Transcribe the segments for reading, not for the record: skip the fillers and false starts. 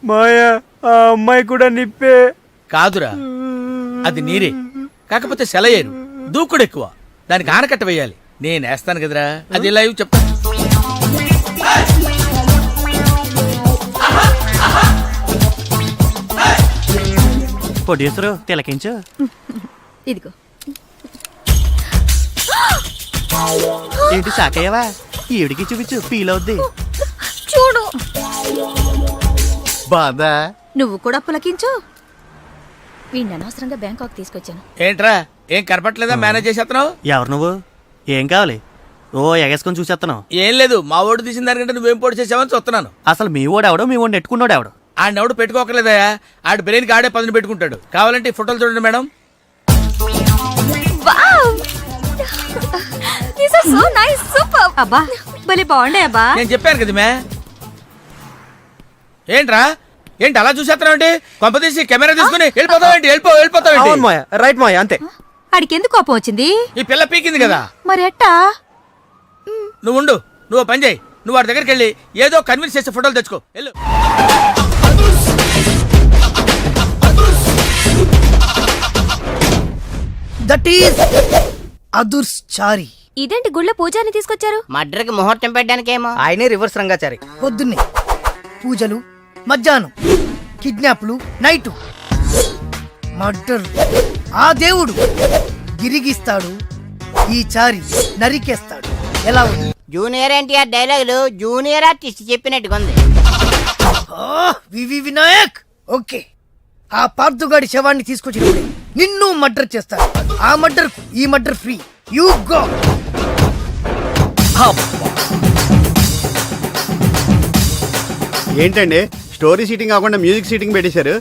మాయా ఆ అమ్మాయి కూడా నిప్పే. కాదురా, అది నీరే, కాకపోతే సెలయేరు, దూకుడు ఎక్కువ, దానికి ఆనకట్ట వేయాలి. నేను వేస్తాను కదరా, అది లైవ్ చెప్తా. ప్రొడ్యూసరు తిలకించు. ఇదిగో. ఏంటి సాకయ్యవా? ఈవిడికి చూపించు, ఫీల్ అవుద్ది. చూడు, బాదా నువ్వు కూడా పులకించు. వీడిని అనవసరంగా బ్యాంకాక్ తీసుకొచ్చాను. ఏంట్రా, ఏం కనపట్లేదా? మేనేజ్ చేసేస్తున్నావు. ఎవరు నువ్వు? ఏం కావాలి? ఓ ఎగేసుకొని చూసేస్తున్నావు. ఏం లేదు, మా ఓటు తీసిన దానికంటే నువ్వేం పోటీ చేసావని చూస్తున్నాను. అసలు మీ ఓడు ఎవడో, మీ ఓడిని నెట్టుకున్నాడు ఎవడు? ఆడెవడు పెట్టుకోకలేదయా, ఆడి బ్రెయిన్కి ఆడే పదును పెట్టుకుంటాడు. కావాలంటే ఈ ఫోటోలు చూడండి మేడం. అబ్బా భలే బాగుండే అబ్బా. నేను చెప్పాను కదా మే. ఏంట్రా, ఏంటి అలా చూసేస్తున్నావు? ఏంటి కొంపదీసి కెమెరా తీసుకుని వెళ్ళిపోతావేంటి? వెళ్ళిపోతావేంటి? రైట్ మాయ, అంతే. ఆడికి ఎందుకు కోపం వచ్చింది? ఈ పిల్ల పీకింది కదా. మరి ఎట్టా? నువ్వు ఉండు, నువ్వు పని చేయి, నువ్వు వాడి దగ్గరికి వెళ్ళి ఏదో కన్విన్స్ చేసే ఫోటోలు తెచ్చుకో. వెళ్ళు. దట్ ఈస్ అదుర్స్ చారి. ఇదేంటి గుళ్ళ పూజాని తీసుకొచ్చారు? మడ్రకి ముహూర్తం పెట్టడానికేమో. ఆయనే రివర్స్ రంగాచారి. పొద్దున్నే పూజలు, మధ్యాహ్నం కిడ్నాప్లు, నైటు మర్డర్. ఆ దేవుడు గిరిగిస్తాడు, ఈ చారి నరికేస్తాడు. ఎలా ఉంది? జూనియర్ ఎన్టీఆర్ డైలాగులు జూనియర్ ఆర్టిస్ట్ చెప్పినట్టుగా ఉంది. వివి వినాయక్. ఓకే, ఆ పార్థుగాడి శవాన్ని తీసుకొచ్చినప్పుడు నిన్ను మర్డర్ చేస్తాడు. ఆ మర్డర్ ఈ మర్డర్ ఫ్రీ. You go. ఏంటండి స్టోరీ సీటింగ్ కాకుండా మ్యూజిక్ సీటింగ్ పెట్టేశారు?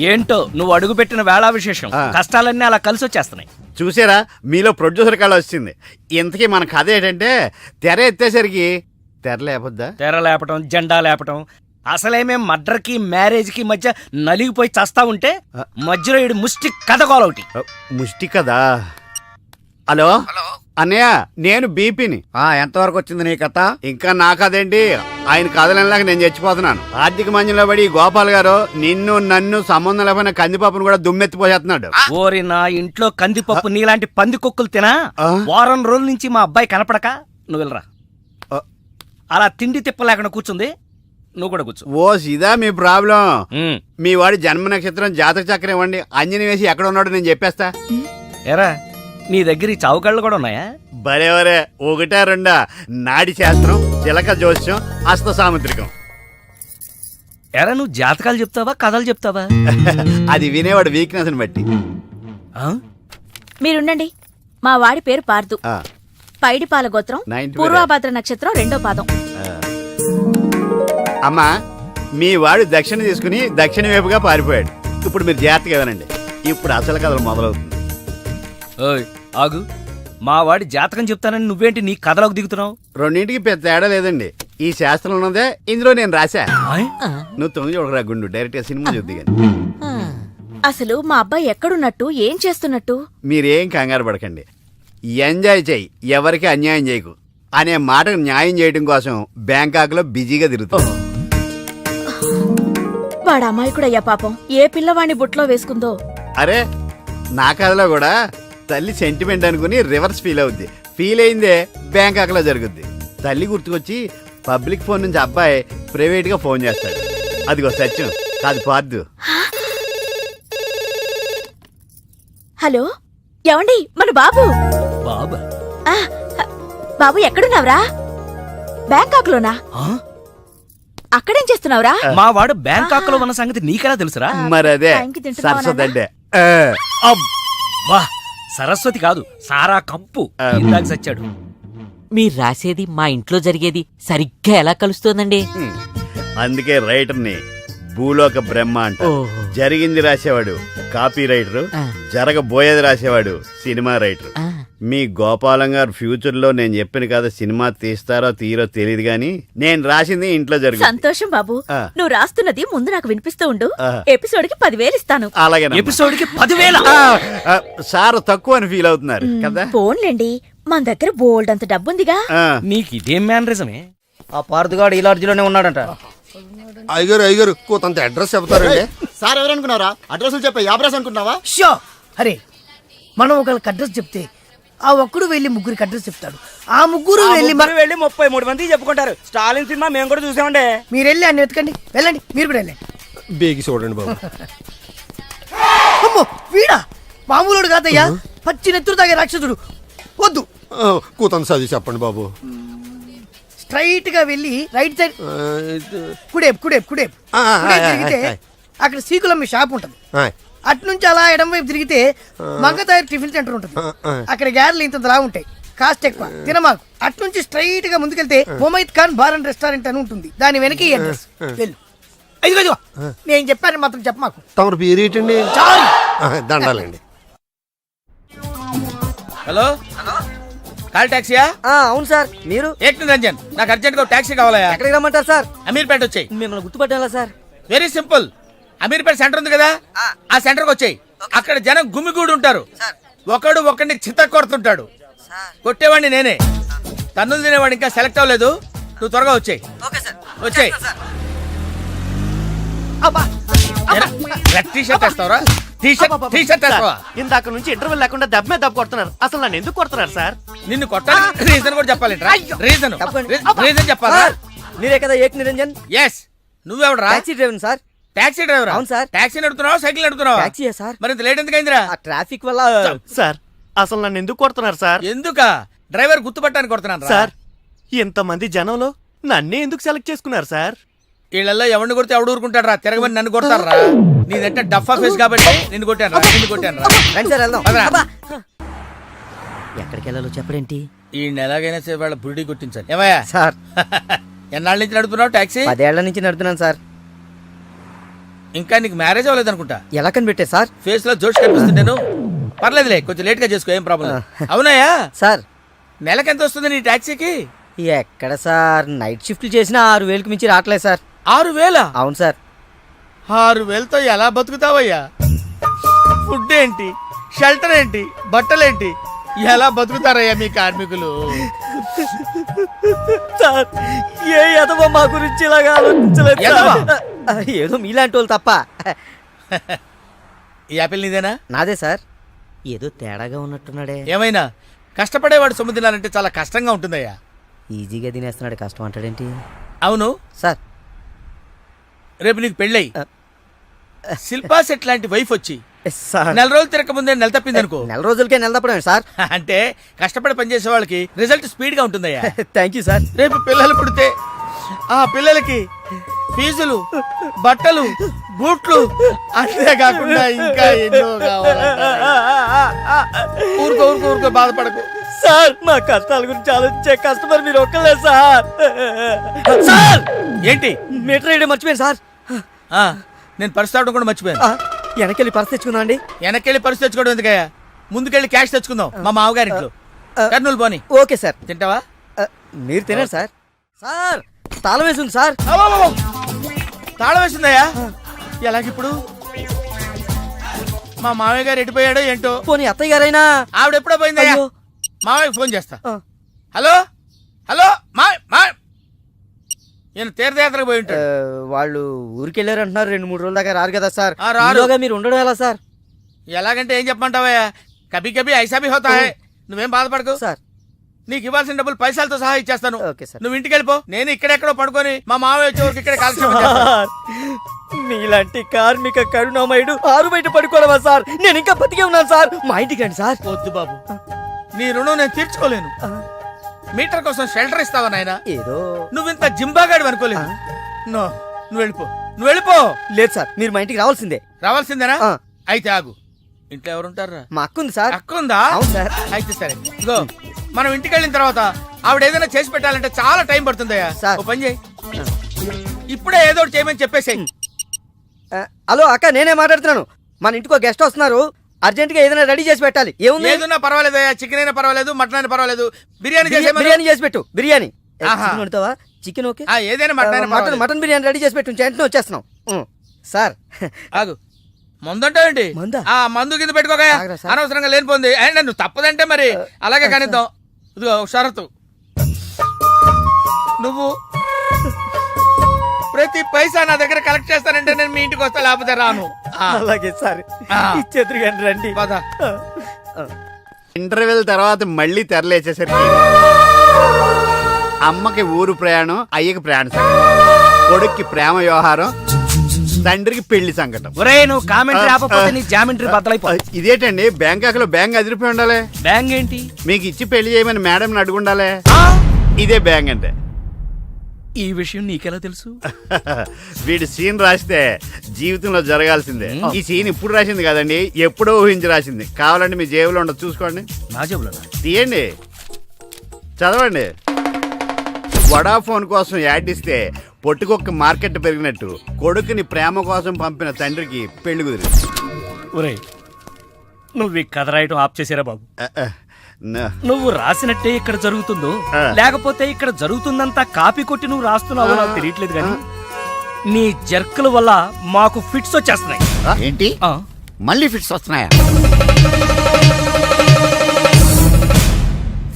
ఏంటో నువ్వు అడుగు పెట్టిన వేళా విశేషం, కష్టాలన్నీ అలా కలిసి వచ్చేస్తున్నాయి. చూసారా, మీలో ప్రొడ్యూసర్ కళ వచ్చింది. ఇంతకీ మన కథ ఏంటంటే, తెర ఎత్తేసరికి తెర లేపొద్దా? తెర లేపటం, జెండా లేపటం. అసలేమే మర్డర్ కి మ్యారేజ్ కి మధ్య నలిగిపోయి చస్తా ఉంటే మధ్యలో ఈడు ముష్టి కథ కోలొకటి. ముష్టి కదా. హలో అన్నయ్య, నేను బీపీని. ఎంతవరకు వచ్చింది నీ కథ? ఇంకా నా కథేంటి, ఆయన కథలలాగా నేను చచ్చిపోతున్నాను. ఆర్థిక మంజంలో పడి గోపాల్ గారు నిన్ను నన్ను సంబంధం లేకపోయినా కందిపప్పును కూడా దుమ్మెత్తిపోసేస్తున్నాడు. ఓరి నా ఇంట్లో కందిపప్పు నీలాంటి పంది కుక్కలు తినా వారం రోజుల నుంచి మా అబ్బాయి కనపడక నువ్వు వెళ్ళరా. అలా తిండి తిప్పలేకుండా కూర్చుంది, నువ్వు కూడా కూర్చో. ఓ ఇదా మీ ప్రాబ్లం? మీ వాడి జన్మ నక్షత్రం, జాతక చక్రం ఇవ్వండి, అంజని వేసి ఎక్కడ ఉన్నాడో నేను చెప్పేస్తా. ఎరా, నీ దగ్గర ఈ చావుకళ్ళు కూడా ఉన్నాయా? బరేవరే, ఒకటా రెండా? నాడి శాస్త్రం, చిలక జోస్యం, హస్త సాముద్రికం. ఎరా, నువ్వు జాతకాలు చెప్తావా కథలు చెప్తావా? అది వినేవాడు వీక్నెస్ ని బట్టి. మీరుండండి. మా వాడి పేరు పార్దు, పైడిపాల గోత్రం, 90 పూర్వభద్ర నక్షత్రం, 2వ పాదం. అమ్మా, మీ వాడు దక్షిణ తీసుకుని దక్షిణ వైపుగా పారిపోయాడు. ఇప్పుడు మీరు జాగ్రత్తగా వినండి, ఇప్పుడు అసలు కథలు మొదలవుతుంది. ఓయ్ ఆగు, మా వాడి జాతకం చెప్తానని నువ్వేంటి నీ కథలోకి దిగుతున్నావు? రెండింటికి పెద్ద తేడా లేదండి. ఈ శాస్త్రం ఉన్నదే ఇందులో నేను రాశా. నువ్వు తొంగి చూడరా గుండు, డైరెక్ట్ గా సినిమా చూద్ది కానీ. అసలు మా అబ్బాయి ఎక్కడున్నట్టు, ఏం చేస్తున్నట్టు? మీరేం కంగారు పడకండి. ఎంజాయ్ చెయ్యి, ఎవరికి అన్యాయం చేయకు అనే మాటకు న్యాయం చేయడం కోసం బ్యాంకాక్ లో బిజీగా తిరుగుతాం. వాడు అమాయకుడయ్యా పాపం, ఏ పిల్లవాడిని బుట్లో వేసుకుందో. అరే, నా కథలో కూడా తల్లి సెంటిమెంట్ అనుకుని రివర్స్ ఫీల్ అవుద్ది. ఫీల్ అయిందే బ్యాంకాక్ లో జరుగుద్ది. తల్లి గుర్తుకొచ్చి పబ్లిక్ ఫోన్ నుంచి అబ్బాయి ప్రైవేట్ గా ఫోన్ చేస్తాడు. అదిగో సత్యం, కాదు పార్దు. హలో, ఏమండి, మన బాబు. బాబా? బాబు ఎక్కడున్నావురా? బ్యాంకాక్ లోనా? అక్కడేం చేస్తున్నావురా? మా వాడు బ్యాంకాక్ లో ఉన్న సంగతి నీకెలా తెలుసురా? మరదే సరస్వతి. వా, సరస్వతి కాదు, సారా కంపు. ఇందాక సచ్చాడు. మీరు రాసేది మా ఇంట్లో జరిగేది సరిగ్గా ఎలా కలుస్తోందండి? అందుకే రైటర్ని భూలోక బ్రహ్మ అంట. జరిగింది రాసేవాడు కాపీ రైటర్, జరగబోయేది రాసేవాడు సినిమా రైటర్. మీ గోపాలం గారు ఫ్యూచర్ లో నేను చెప్పిన కదా సినిమా తీస్తారో తీరో తెలియదు గాని నేను రాసింది ఇంట్లో జరుగుతుంది. సంతోషం బాబు, నువ్వు రాస్తున్నది ముందు నాకు వినిపిస్తూ ఉండు. ఎపిసోడ్ కి 10,000 ఇస్తాను. అలాగే. ఎపిసోడ్ కి 10,000? సార్ తక్కువ అని ఫీల్ అవుతున్నారు కదా? పోన్లేండి, మన దగ్గర బోల్డ్ అంత డబ్బుందిగా. నీకు ఇదేం మేనరిజమే? ఆ పార్థుగాడు ఈ లాడ్జిలోనే ఉన్నాడంట. అయ్యగారు కొంత అడ్రస్ చెప్తారండి. సార్ ఎవరనుకున్నారా? అడ్రస్లు చెప్పే యాబ్రాస్ అనుకున్నావా? షో అరే మనం ఒకరికి అడ్రస్ చెప్తే ఆ ఒక్కడు వెళ్ళి ముగ్గురికి అడ్రస్ చెప్తాడు. ఆ ముగ్గురు వెళ్ళి వెళ్ళి 33 మందికి చెప్పుకుంటారు. స్టాలిన్ సినిమా మేము కూడా చూసామండి. మీరు వెళ్ళి అన్ని వెతకండి. వెళ్ళండి, మీరు కూడా వెళ్ళండి. బేగి చూడండి బాబు. అమ్మో వీడా మామూలుడు కాదయ్యా, పచ్చి నెత్తురు తాగే రాక్షసుడు. వద్దు, కూతంత చదివి చెప్పండి బాబు. స్ట్రైట్ గా వెళ్ళి రైట్ సైడ్ ఆ, కుడేపు కుడేపు కుడేపు కుడేపు తిరిగితే అక్కడ సీకులమ్మ షాప్ ఉంటుంది. అటు నుంచి అలా ఎడం వైపు తిరిగితే మంగతాయర్ టిఫిన్ సెంటర్ ఉంటుంది. అక్కడ గ్యారెలు ఇంత రా ఉంటాయి, కాస్ట్ ఎక్కువ, తినమాకు. అటు నుంచి స్ట్రైట్ గా ముందుకెళ్తే మొమైద్ ఖాన్ బార్ అండ్ రెస్టారెంట్ అని ఉంటుంది. దాని వెనక ఈ అడ్రస్. వెళ్ళు. అయ్యో నేను చెప్పాను మాత్రం చెప్పమాకు. తమరు పేరు ఏంటండి? చాలు. దండాలండి. హలో కాల్ టాక్సీయా? అవును సార్. మీరు? ఏక్ నిరంజన్, నాకు అర్జెంట్ గా టాక్సీ కావాలయా. ఎక్కడికి రమ్మంటారు సార్? అమీర్పేట వచ్చాయి. మిమ్మల్ని గుర్తుపట్టాలా sir? Very simple. Ameerpet centre ఉంది కదా, ఆ సెంటర్ కి వచ్చాయి. అక్కడ జనం గుమిగూడి ఉంటారు. ఒకడు ఒకడిని చిత్త కొడుతుంటాడు. కొట్టేవాడిని నేనే. తన్నులు తినేవాడు ఇంకా సెలెక్ట్ అవ్వలేదు. నువ్వు త్వరగా వచ్చాయి. వచ్చాయి. టీ-షర్ట్ వేస్తావరా? టీ-షర్ట్ వేస్తావా? ఇందాక నుంచి ఇంటర్వెల్ లేకుండా దెబ్బ మీద దెబ్బ కొడుతున్నారు. అసలు నన్ను ఎందుకు కొడుతున్నారు సార్? నిన్ను కొట్టాలి రీజన్ కూడా చెప్పాలి. రీజన్ రీజన్ చెప్పాలా? మీరే కదా ఏక్ నిరంజన్? ఎస్. నువ్వెవడరా? Taxi driver sir. Taxi driver? అవును సార్. టాక్సీ నడుపుతున్నావా, సైకిల్ నడుపుతున్నావా? టాక్సీయే సార్. మరి ఇంత లేట్ ఎందుకైందిరా? ఆ ట్రాఫిక్ వల్ల. సార్ అసలు నన్ను ఎందుకు కొడుతున్నారు సార్? ఎందుకా? డ్రైవర్ గుర్తుపట్టడానికి కొడుతున్నాను సార్ ఇంతమంది జనంలో నన్నే ఎందుకు సెలెక్ట్ చేసుకున్నారు సార్? వీళ్ళల్లో ఎవరిని కొడితే ఎవడు ఊరుకుంటాడు రా? తిరగమని నన్ను కొడతారా? నీదంటే డఫా ఫేస్ కాబట్టి నిన్ను కొట్టాను రా. నిన్ను కొట్టాను రా. రండి సార్ వెళ్దాం. పదరా. అబ్బా. ఎక్కడికి వెళ్ళాలో చెప్పడేంటి ఈ ఎలాగైనా సరే వాళ్ళ బుడి కొట్టించాలి. ఏమయ్యా సార్? ఎన్నాళ్ళ నుంచి నడుపుతున్నావు టాక్సీ? 10 ఏళ్ల నుంచి నడుపుతున్నాను సార్. ఇంకా నీకు మ్యారేజ్ అవ్వలేదు అనుకుంటా. ఎలా కనిపెట్టే సార్? ఫేస్ లో జోష్ కనిపిస్తుంటేను. పర్లేదులే, కొంచెం లేట్ గా చేసుకో, ఏం ప్రాబ్లం. అవునాయా? సార్ నెలకి ఎంత వస్తుంది నీ టాక్సీకి? ఎక్కడ సార్, నైట్ షిఫ్ట్లు చేసినా 6,000కి మించి రావట్లేదు సార్. 6,000? అవును సార్. 6,000తో ఎలా బతుకుతావయ్యా? ఫుడ్ ఏంటి, షెల్టర్ ఏంటి, బట్టలేంటి, ఎలా బతుకుతారయ్యా మీ కార్మికులు? సార్ ఏ ఎదవ మా గురించి ఇలాగా ఆలోచించలేదు సార్. ఏదో మీలాంటి వాళ్ళు తప్ప. ఈ యాపిల్ నీదేనా? నాదే సార్. ఏదో తేడాగా ఉన్నట్టున్నాడే. ఏమైనా కష్టపడేవాడు సొమ్ము తినాలంటే చాలా కష్టంగా ఉంటుందయ్యా. ఈజీగా తినేస్తున్నాడు, కష్టం అంటాడేంటి? అవును సార్ రేపు నీకు పెళ్ళై శిల్పా సెట్ లాంటి వైఫ్ వచ్చి సార్ నెల రోజులు తిరగక ముందే నెల తప్పింది అనుకో. నెల రోజులకే నెల తప్పడమే సార్. అంటే కష్టపడి పనిచేసే వాళ్ళకి రిజల్ట్ స్పీడ్ గా ఉంటుందయ్యా. Thank you sir. రేపు పిల్లలు పుడితే ఆ పిల్లలకి ఫీజులు, బట్టలు, బూట్లు, అంతేకాకుండా ఇంకా ఎన్నో కావాలి. ఊరుకో ఊరుకో ఊరుకో, బాధపడకు సార్. మా కష్టాల గురించి ఆలోచించే కస్టమర్ మీరు ఒక్కలే సార్. సార్ ఏంటి? మీటర్ వేయడం మర్చిపోయాను సార్. నేను పర్స్ తావడం కూడా మర్చిపోయాను. వెనకెళ్ళి పర్స్ తెచ్చుకుందాం అండి. వెనకెళ్ళి పర్స్ తెచ్చుకోవడం ఎందుకయ్యా? ముందుకెళ్ళి క్యాష్ తెచ్చుకుందాం మా మామగారింట్లో. కర్నూలు పోని. Okay sir. తింటావా? మీరు తినండి సార్. సార్ తాళం వేసింది సార్. తాళం వేసిందయ్యా? ఎలాగిప్పుడు? మా మామయ్య గారు ఎడిపోయాడో ఏంటో. పోనీ అత్తయ్య గారైనా? ఆవిడ ఎప్పుడో పోయిందయ్యా. అయ్యో. మామయ్యకి ఫోన్ చేస్తా. హలో హలో ఈయన తీర్థయాత్రకు పోయి ఉంటాడు. వాళ్ళు ఊరికి వెళ్ళారు అంటున్నారు. 2-3 రోజుల దాకా రారు కదా సార్. రారు. ఈలోగా మీరు ఉండడం ఎలా సార్? ఎలాగంటే ఏం చెప్పమంటావయ్యా? కభీ కభీ ఐసా భీ హోతా హై. నువ్వేం బాధపడకు సార్. నీకు ఇవ్వాల్సిన డబ్బులు పైసలతో సహా ఇచ్చేస్తాను. Okay sir. నువ్వు ఇంటికి వెళ్ళిపో. నేను ఇక్కడెక్కడో పడుకొని మా మామయ్య వచ్చే వరకు ఇక్కడే కాలక్షేపం చేస్తాను. మీలాంటి కార్మిక కరుణామయుడు ఆరు బయట పడుకోవడమా సార్? నేను ఇంకా బతికే ఉన్నాను సార్. మా ఇంటికి రండి సార్. వద్దు బాబు, నీ రుణం నేను తీర్చుకోలేను. మీటర్ కోసం షెల్టర్ ఇస్తావా నాయనా? ఏదో. నువ్వింత జింబాగాడు అనుకోలేదు. నువ్వు వెళ్ళిపో, నువ్వు వెళ్ళిపో. లేదు సార్, మీరు మా ఇంటికి రావాల్సిందే. రావాల్సిందేనా? అయితే ఆగు. ఇంట్లో ఎవరుంటారా? మా అక్క ఉంది సార్. అక్క ఉందా? అవును సార్. అయితే సరే, ఇగో మనం ఇంటికి వెళ్ళిన తర్వాత ఆవిడ ఏదైనా చేసి పెట్టాలంటే చాలా టైం పడుతుందయ్యా. ఓ పని చేయి, ఇప్పుడే ఏదో ఒకటి చేయమని చెప్పేసేయ్. హలో అక్క, నేనే మాట్లాడుతున్నాను. మన ఇంటికి ఒక గెస్ట్ వస్తున్నారు. అర్జెంట్ గా ఏదైనా రెడీ చేసి పెట్టాలి. ఏముంది? ఏదన్నా పర్వాలేదయ్యా. చికెన్ అయినా పర్వాలేదు, మటన్ అయినా పర్వాలేదు. బిర్యానీ చేసి పెట్టు. బిర్యానీ వండుతావా? Chicken okay. ఏదైనా మటన్ మటన్ బిర్యానీ రెడీ చేసి పెట్టు. వెంటనే వచ్చేస్తున్నాం సార్. ఆగు, మందంటావేంటి? ఆ మందు కింద పెట్టుకోగా అనవసరంగా లేనిపోంది. అండ్ నువ్వు తప్పదంటే మరి అలాగే కానిద్దాం. ఇదిగో షరతు, నువ్వు ప్రతి పైసా నా దగ్గర కలెక్ట్ చేస్తానంటే నేను మీ ఇంటికి వస్తా, లేకపోతే రాను. అలాగే సార్ ఆ. ఇచ్చేద్దరు కానీ రండి. పద. ఇంటర్వెల్ తర్వాత మళ్ళీ తెరలేచేసరికి అమ్మకి ఊరు ప్రయాణం, అయ్యకి ప్రయాణ సంకటం, కొడుక్కి ప్రేమ వ్యవహారం, తండ్రికి పెళ్లి సంకటం. ఒరే నువ్వు కామెంటరీ ఆపకపోతే నీ జామెంట్రీ బద్దలైపో. ఇదేంటండి బ్యాంకాక్ లో బ్యాంక్ అదిరిపోయి ఉండాలి. బ్యాంగ్ ఏంటి? మీకు ఇచ్చి పెళ్లి చేయమని మేడం అడుగుండాలి. ఇదే బ్యాంక్ అంటే. ఈ విషయం నీకెలా తెలుసు? వీడి సీన్ రాస్తే జీవితంలో జరగాల్సిందే. ఈ సీన్ ఇప్పుడు రాసింది కదండి, ఎప్పుడో ఊహించి రాసింది. కావాలంటే మీ జేబులో ఉండదు, చూసుకోండి. నా జేబులో తీయండి, చదవండి. వడాఫోన్ కోసం యాడ్ ఇస్తే పొట్టుకొక్క మార్కెట్ పెరిగినట్టు కొడుకుని ప్రేమ కోసం పంపిన తండ్రికి పెళ్లి కుదిరింది. ఒరే నువ్వు ఈ కథ రాయటం ఆప్ చేసారా బాబు? నువ్వు రాసినట్టే ఇక్కడ జరుగుతుందో లేకపోతే ఇక్కడ జరుగుతుందంతా కాపీ కొట్టి నువ్వు రాస్తున్నావో నాకు తెలియట్లేదు కానీ నీ జర్కుల వల్ల మాకు ఫిట్స్ వచ్చేస్తున్నాయి. ఏంటి మళ్ళీ ఫిట్స్ వస్తున్నాయా?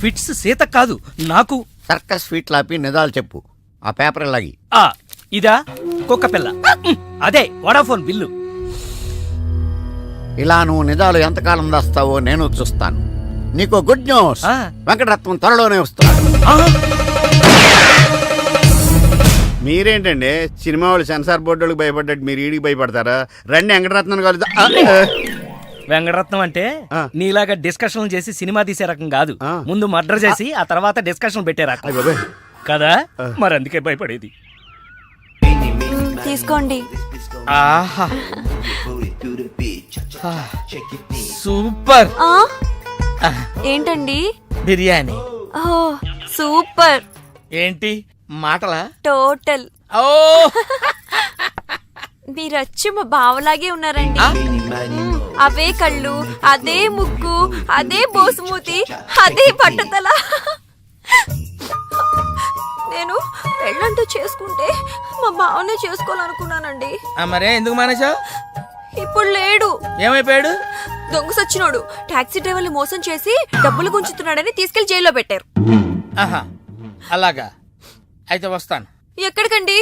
ఫిట్స్ సీత కాదు నాకు. సర్కస్ ఫీట్ లాపి నిజాలు చెప్పు. ఆ పేపర్ లాగి. ఇదా కుక్క పిల్ల, అదే వడాఫోన్ బిల్లు. ఇలా నువ్వు నిజాలు ఎంతకాలం దాస్తావో నేను చూస్తాను. నీకు గుడ్ న్యూస్, వెంకటరత్నం త్వరలోనే వస్తున్నాడు. మీరేంటండి సినిమా వాళ్ళు సెన్సార్ బోర్డు వాళ్ళకి భయపడ్డట్టు మీరు ఈడికి భయపడతారా? రండి వెంకటరత్నం కలుద్దాం. వెంకటరత్నం అంటే నీలాగా డిస్కషన్ చేసి సినిమా తీసే రకం కాదు. ముందు మర్డర్ చేసి ఆ తర్వాత డిస్కషన్ పెట్టే రకం కదా. మరి అందుకే భయపడేది. తీసుకోండి. ఆహా సూపర్. ఏంటండి? బిర్యానీ. సూపర్. ఏంటి మాటలా? టోటల్. ఓ మీరచ్చి మా బావలాగే ఉన్నారండి. అవే కళ్ళు, అదే ముక్కు, అదే బోసుమూతి, అదే పట్టుదల. నేను పెళ్ళంటూ చేసుకుంటే మా బావనే చేసుకోవాలనుకున్నానండి. మరే ఎందుకు మానేశావు? ఇప్పుడు లేడు. ఏమైపోయాడు? దొంగ సచ్చినోడు టాక్సీ డ్రైవర్ని మోసం చేసి డబ్బులు గుంచుతున్నాడని తీసుకెళ్లి జైల్లో పెట్టారు. ఆహా అలాగా, అయితే వస్తాను. ఎక్కడికండి?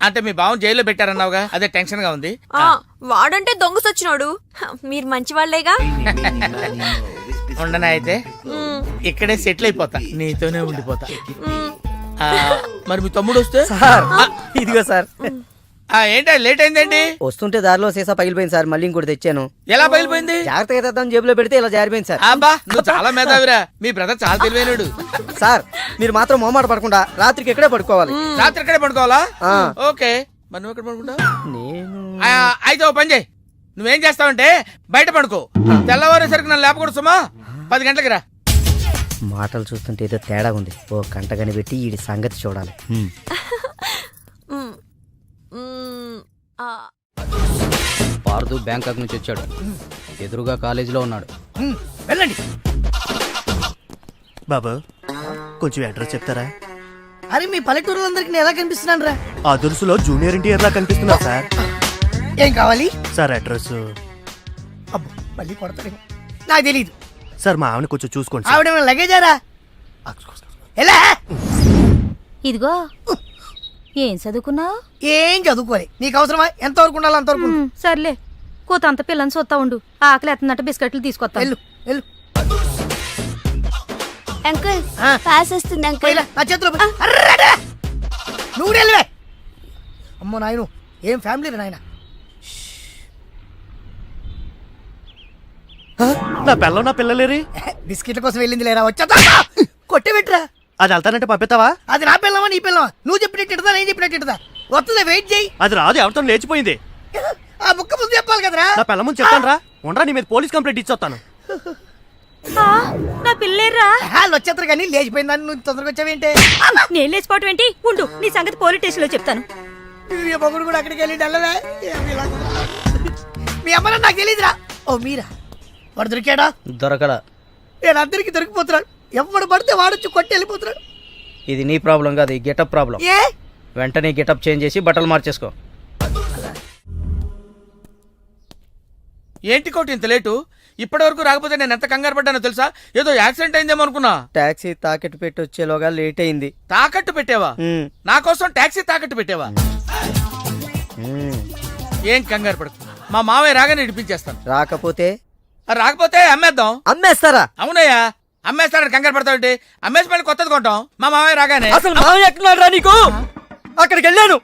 అంటే మీ బావం జైల్లో పెట్టారన్నావుగా, అదే టెన్షన్ గా ఉంది. వాడంటే దొంగ సచ్చినోడు. మీరు మంచి వాళ్లేగా. ఉండనా అయితే ఇక్కడే సెటిల్ అయిపోతా, నీతోనే ఉండిపోతా. మరి మీ తమ్ముడు వస్తే? ఇదిగో సార్. ఏంటి లేట్ అయిందేంటి? వస్తుంటే దారిలో సీసా పగిలిపోయింది సార్, మళ్ళీ ఇంకోటి తెచ్చాను. ఎలా పగిలిపోయింది? జాగ్రత్తగా తెద్దాం జేబులో పెడితే ఇలా జారిపోయింది సార్. అబ్బా నువ్వు చాలా మేధావిరా. మీ బ్రదర్ చాలా తెలివైనడు. సార్ మీరు మాత్రం మొహమాట పడకుండా రాత్రికి ఎక్కడే పడుకోవాలి. రాత్రి ఎక్కడే పడుకోవాలా? ఓకే, మరి నువ్వు ఎక్కడ పడుకుంటావు? అయితే ఓ పని చేయి, నువ్వేం చేస్తావంటే బయట పడుకో. తెల్లవారేసరికి నన్ను లేపకూడదు సుమా. 10 గంటలకి రా. మాటలు చూస్తుంటే ఏదో తేడా ఉంది. ఓ గంట కనిపెట్టి ఈ సంగతి చూడాలి. పార్దు బ్యాంకాక్ నుంచి వచ్చాడు. ఎదురుగా కాలేజీలో ఉన్నాడు. వెళ్ళండి. బాబు కొంచెం అడ్రస్ చెప్తారా? అరే మీ పల్లెటూరులందరికీ నేను ఎలా కనిపిస్తున్నాను రా? ఆ దురుసులో జూనియర్ ఎన్టీఆర్ లా కనిపిస్తున్నా సార్. ఏం కావాలి సార్? అడ్రస్. అబ్బో మళ్ళీ కొడతాడు. నాకు తెలీదు సార్, మా ఆవిడ కొంచెం చూసుకోండి. ఆవిడ లగేజారా? ఎలా? ఇదిగో ఏం చదువుకున్నావు? ఏం చదువుకోవాలి. నీకు అవసరమా? ఎంతవరకు ఉండాలో అంతవరకు. సర్లే, కూత అంత పిల్లని చూస్తా ఉండు. ఆకలి ఎత్తున్నట్టు బిస్కెట్లు తీసుకొస్తా. వెళ్ళు వెళ్ళు. అంకుల్ పాస్ వస్తుంది అంకుల్. నా చేతిలో నువ్వు వెళ్ళవే. అమ్మో నాయను, ఏం ఫ్యామిలీ నాయన. నా పిల్ల నా పిల్లలేరి బిస్కెట్ల కోసం వెళ్ళింది లేరా? వచ్చా కొట్టే పెట్టరా. అది వెళ్తానంటే పంపిస్తావా? అది నా పిల్లవా నీ పిల్లవా? నువ్వు చెప్పినట్టు ఇడదా, నేను చెప్పినట్టు ఇడదా? వస్తుందా? వెయిట్ చేయి. అది రాదు, ఎవరితో లేచిపోయింది. ఆ ముక్క ముందు చెప్పాలి కదరా. నా పిల్ల ముందు చెప్తాను రా. ఉండరా, నీ మీద పోలీస్ కంప్లైంట్ ఇచ్చొస్తాను. నా పిల్లేరా? వాళ్ళు వచ్చేస్తారు కానీ లేచిపోయిందని నువ్వు తొందరగా వచ్చావేంటే? నేను లేచిపోవటం ఏంటి? ఉండు, నీ సంగతి పోలీస్ స్టేషన్ లో చెప్తాను. మొగుడు కూడా అక్కడికి వెళ్ళి డల్లవే. మీ అమ్మ నాకు తెలియదురా. ఓ మీరా? వాడు దొరికాడా? దొరకడా? నేను అందరికి దొరికిపోతున్నాడు. ఎవడు పడితే వాడొచ్చి కొట్టి వెళ్ళిపోతున్నాడు. ఇది నీ ప్రాబ్లం కాదు, ఈ గెటప్ ప్రాబ్లం. ఏ వెంటనే గెటప్ చేంజ్ చేసి బట్టలు మార్చేసుకో. ఏంటి కోటి ఇంత లేటు? ఇప్పటి వరకు రాకపోతే నేను ఎంత కంగారు పడ్డానో తెలుసా? ఏదో యాక్సిడెంట్ అయిందేమో అనుకున్నా. టాక్సీ తాకెట్టు పెట్టి వచ్చేలోగా లేట్ అయింది. తాకట్టు పెట్టావా? నా కోసం టాక్సీ తాకట్టు పెట్టావా? ఏం కంగారు పడకు, మా మావయ్య రాగానే ఇడిపించేస్తాను. రాకపోతే అమ్మేద్దాం. అమ్మేస్తారా? అవునయ్యా, అమ్మేస్తాడని కంగారు పడతావంటే అమ్మేసి మళ్ళీ కొత్తది కొంటాం మా మావయ్య రాగానే. అసలు మామయ్య ఎక్కడున్నాడు రా నీకు? అక్కడికి వెళ్ళాను,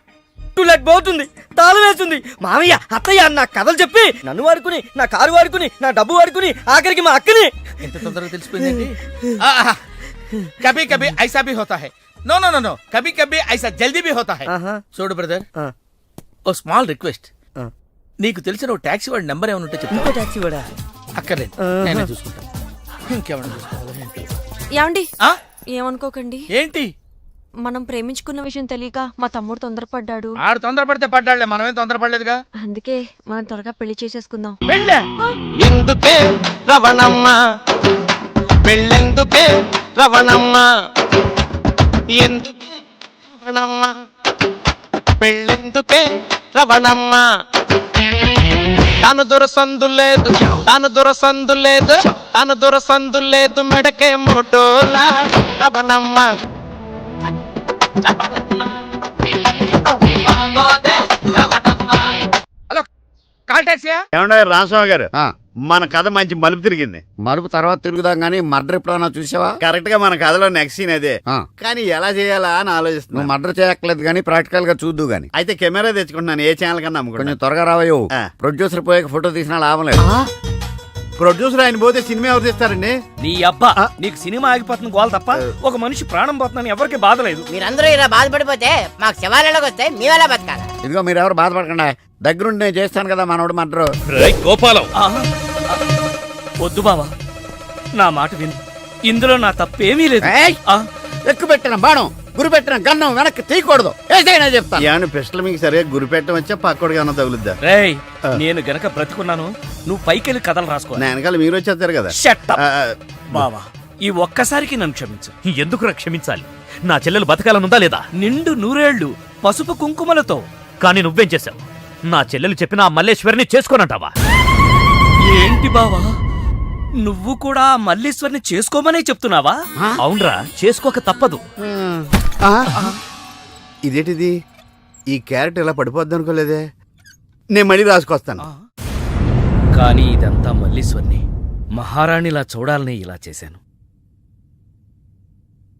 టూలెట్ పోతుంది, తాళం వేస్తుంది. మామయ్య అత్తయ్య అన్న కథలు చెప్పి నన్ను వాడుకుని, నా కారు వాడుకుని, నా డబ్బు వాడుకుని, ఆఖరికి మా అక్కని. ఎంత తొందరగా తెలిసిపోయిందండి. కభీ కభీ ఐసా భీ హోతా హై. నో నో నో నో, కభీ కభీ ఐసా జల్దీ భీ హోతా హై. చూడు బ్రదర్, ఓ స్మాల్ రిక్వెస్ట్. నీకు తెలిసిన ఓ టాక్సీ వాడి నెంబర్ ఏమైనా ఉంటే చెప్పు. టాక్సీ వాడా? అక్కర్లేదు, నేనే చూసుకుంటాను. ఇంకేమన్నా చూసుకోవాలి. ఏమండి, ఏమనుకోకండి. ఏంటి? మనం ప్రేమించుకున్న విషయం తెలియక మా తమ్ముడు తొందరపడ్డాడు. ఆడు తొందరపడితే పడ్డాడులే, మనమేం తొందరపడలేదుగా. అందుకే మనం త్వరగా పెళ్లి చేసేసుకుందాం. వెళ్ళే ఎందుకే రవణమ్మ పెళ్ళెందుకే రవణమ్మ ఎందుకే రవణమ్మ పెళ్ళెందుకే రవణమ్మ తాను దొరసందు లేదు, తాను దొరసందు లేదు, తాను దొరసందు లేదు, మెడకే ముటోలా రవణమ్మ. హలో, కాల్ టాక్సీయా? ఏమన్నా రామస్వామి గారు, మన కథ మంచి మలుపు తిరిగింది. మరుపు తర్వాత తిరుగుదాం గానీ మర్డర్ ఎప్పుడన్నా చూసావా? కరెక్ట్ గా మన కథలో నెక్స్ట్ సీన్ అదే. కానీ ఎలా చేయాలా అని ఆలోచిస్తున్నా. నువ్వు మర్డర్ చేయక్కలేదు గానీ ప్రాక్టికల్ గా చూద్దు గానీ. అయితే కెమెరా తెచ్చుకుంటున్నాను, ఏ ఛానల్ కన్నా కొంచెం అమ్ముకుంటాను. త్వరగా రావయ్యో. ప్రొడ్యూసర్ పోయాక ఫోటో తీసినా లాభం లేదు. ప్రొడ్యూసర్ ఆయన పోతే సినిమా ఎవరు తీస్తారండి? నీ అబ్బా, నీకు సినిమా ఆగిపోతుంది గోల తప్ప ఒక మనిషి ప్రాణం పోతుందని ఎవరికి బాధ లేదు. మీరందరూ ఇలా బాధపడిపోతే మాకు శవాలలోకి వస్తాయి, మేము ఎలా బతకాలి? ఇదిగో మీరెవరు బాధపడకుండా, దగ్గరుండి నేను చేస్తాను కదా మనోడు మర్డర్. గోపాలం, వద్దు బావా, నా మాట విను, ఇందులో నా తప్పేమీ లేదు. ఎక్కువ పెట్టిన బాణం, గురి పెట్టిన గన్నం వెనక్కి తీయకూడదు, ఏదైనా చెప్తాను. ఏమన్నా పిస్టల్ మీకు సరిగా గురి పెట్టడం వచ్చా పక్కడికి ఏమన్నా తగులుద్దా? రేయ్, నేను గనక బ్రతికున్నాను, నువ్వు పైకెళ్ళి కథలు రాసుకో. నా వెనకాల మీరు వచ్చేస్తారు కదా. Shut up. బావా, ఈ ఒక్కసారికి నన్ను క్షమించు. ఎందుకు క్షమించాలి? నా చెల్లెలు బతకాలనుందా లేదా? నిండు నూరేళ్లు పసుపు కుంకుమలతో. కానీ నువ్వేం చేశావు? నా చెల్లెలు చెప్పిన ఆ మల్లేశ్వరిని చేసుకోనంటావా? ఏంటి బావా, నువ్వు కూడా మల్లీశ్వరిని చేసుకోమనే చెప్తున్నావా? అవునరా, చేసుకోక తప్పదు. ఇదేంటిది, ఈ క్యారెట్ ఇలా పడిపోద్ది అనుకోలేదే. నేను మళ్ళీ రాసుకొస్తాను. కానీ ఇదంతా మల్లీశ్వరిని మహారాణిలా చూడాలని ఇలా చేశాను.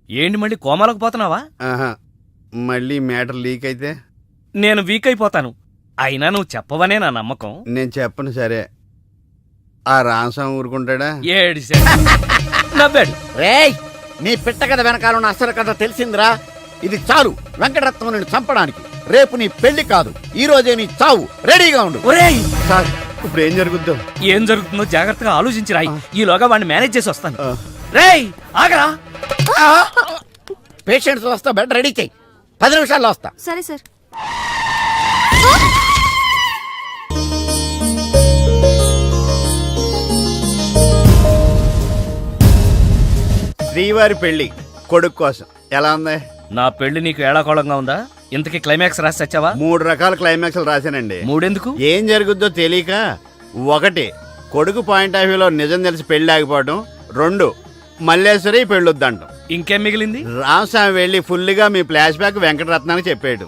ఏంటి మళ్ళీ కోమాలకు పోతున్నావా? ఆహా, మళ్ళీ మ్యాటర్ లీక్ అయితే నేను వీక్ అయిపోతాను. అయినా నువ్వు చెప్పవనే నా నమ్మకం. నేను చెప్పను. సరే, ఆ రామస్వామి ఊరుకుంటాడా? ఏడిశాడు, నవ్వాడు. రేయ్, నీ పిట్ట కథ వెనకాల ఉన్న అసలు కథ తెలిసిందిరా. ఇది చాలు వెంకటరత్నం నిన్ను చంపడానికి. రేపు నీ పెళ్లి కాదు, ఈ రోజే నీ చావు. రెడీగా ఉండు. ఒరేయ్, సార్, ఇప్పుడు ఏం జరుగుద్దో? ఏం జరుగుతుందో జాగ్రత్తగా ఆలోచించి రాయి. ఈలోగా వాడిని మేనేజ్ చేసి వస్తాను. రేయ్, ఆగరా. పేషెంట్స్ వస్తా, బెడ్ రెడీ చెయ్యి. 10 నిమిషాల్లో వస్తా. సరే సార్. శ్రీవారి పెళ్లి కొడుకు కోసం ఎలా ఉంది? నా పెళ్లి నీకు ఏడాకోళంగా ఉందా? ఇంతకీ క్లైమాక్స్ రాసి వచ్చావా? 3 రకాల క్లైమాక్స్లు రాశానండి. 3 ఎందుకు? ఏం జరుగుద్దో తెలియక. 1, కొడుకు పాయింట్ ఆఫ్ వ్యూలో నిజం తెలిసి పెళ్లి ఆగిపోవడం. 2, మల్లేశ్వరి పెళ్ళొద్దంటాం. ఇంకేం మిగిలింది? రామస్వామి వెళ్ళి ఫుల్గా మీ ఫ్లాష్ బ్యాక్ వెంకటరత్నానికి చెప్పాడు.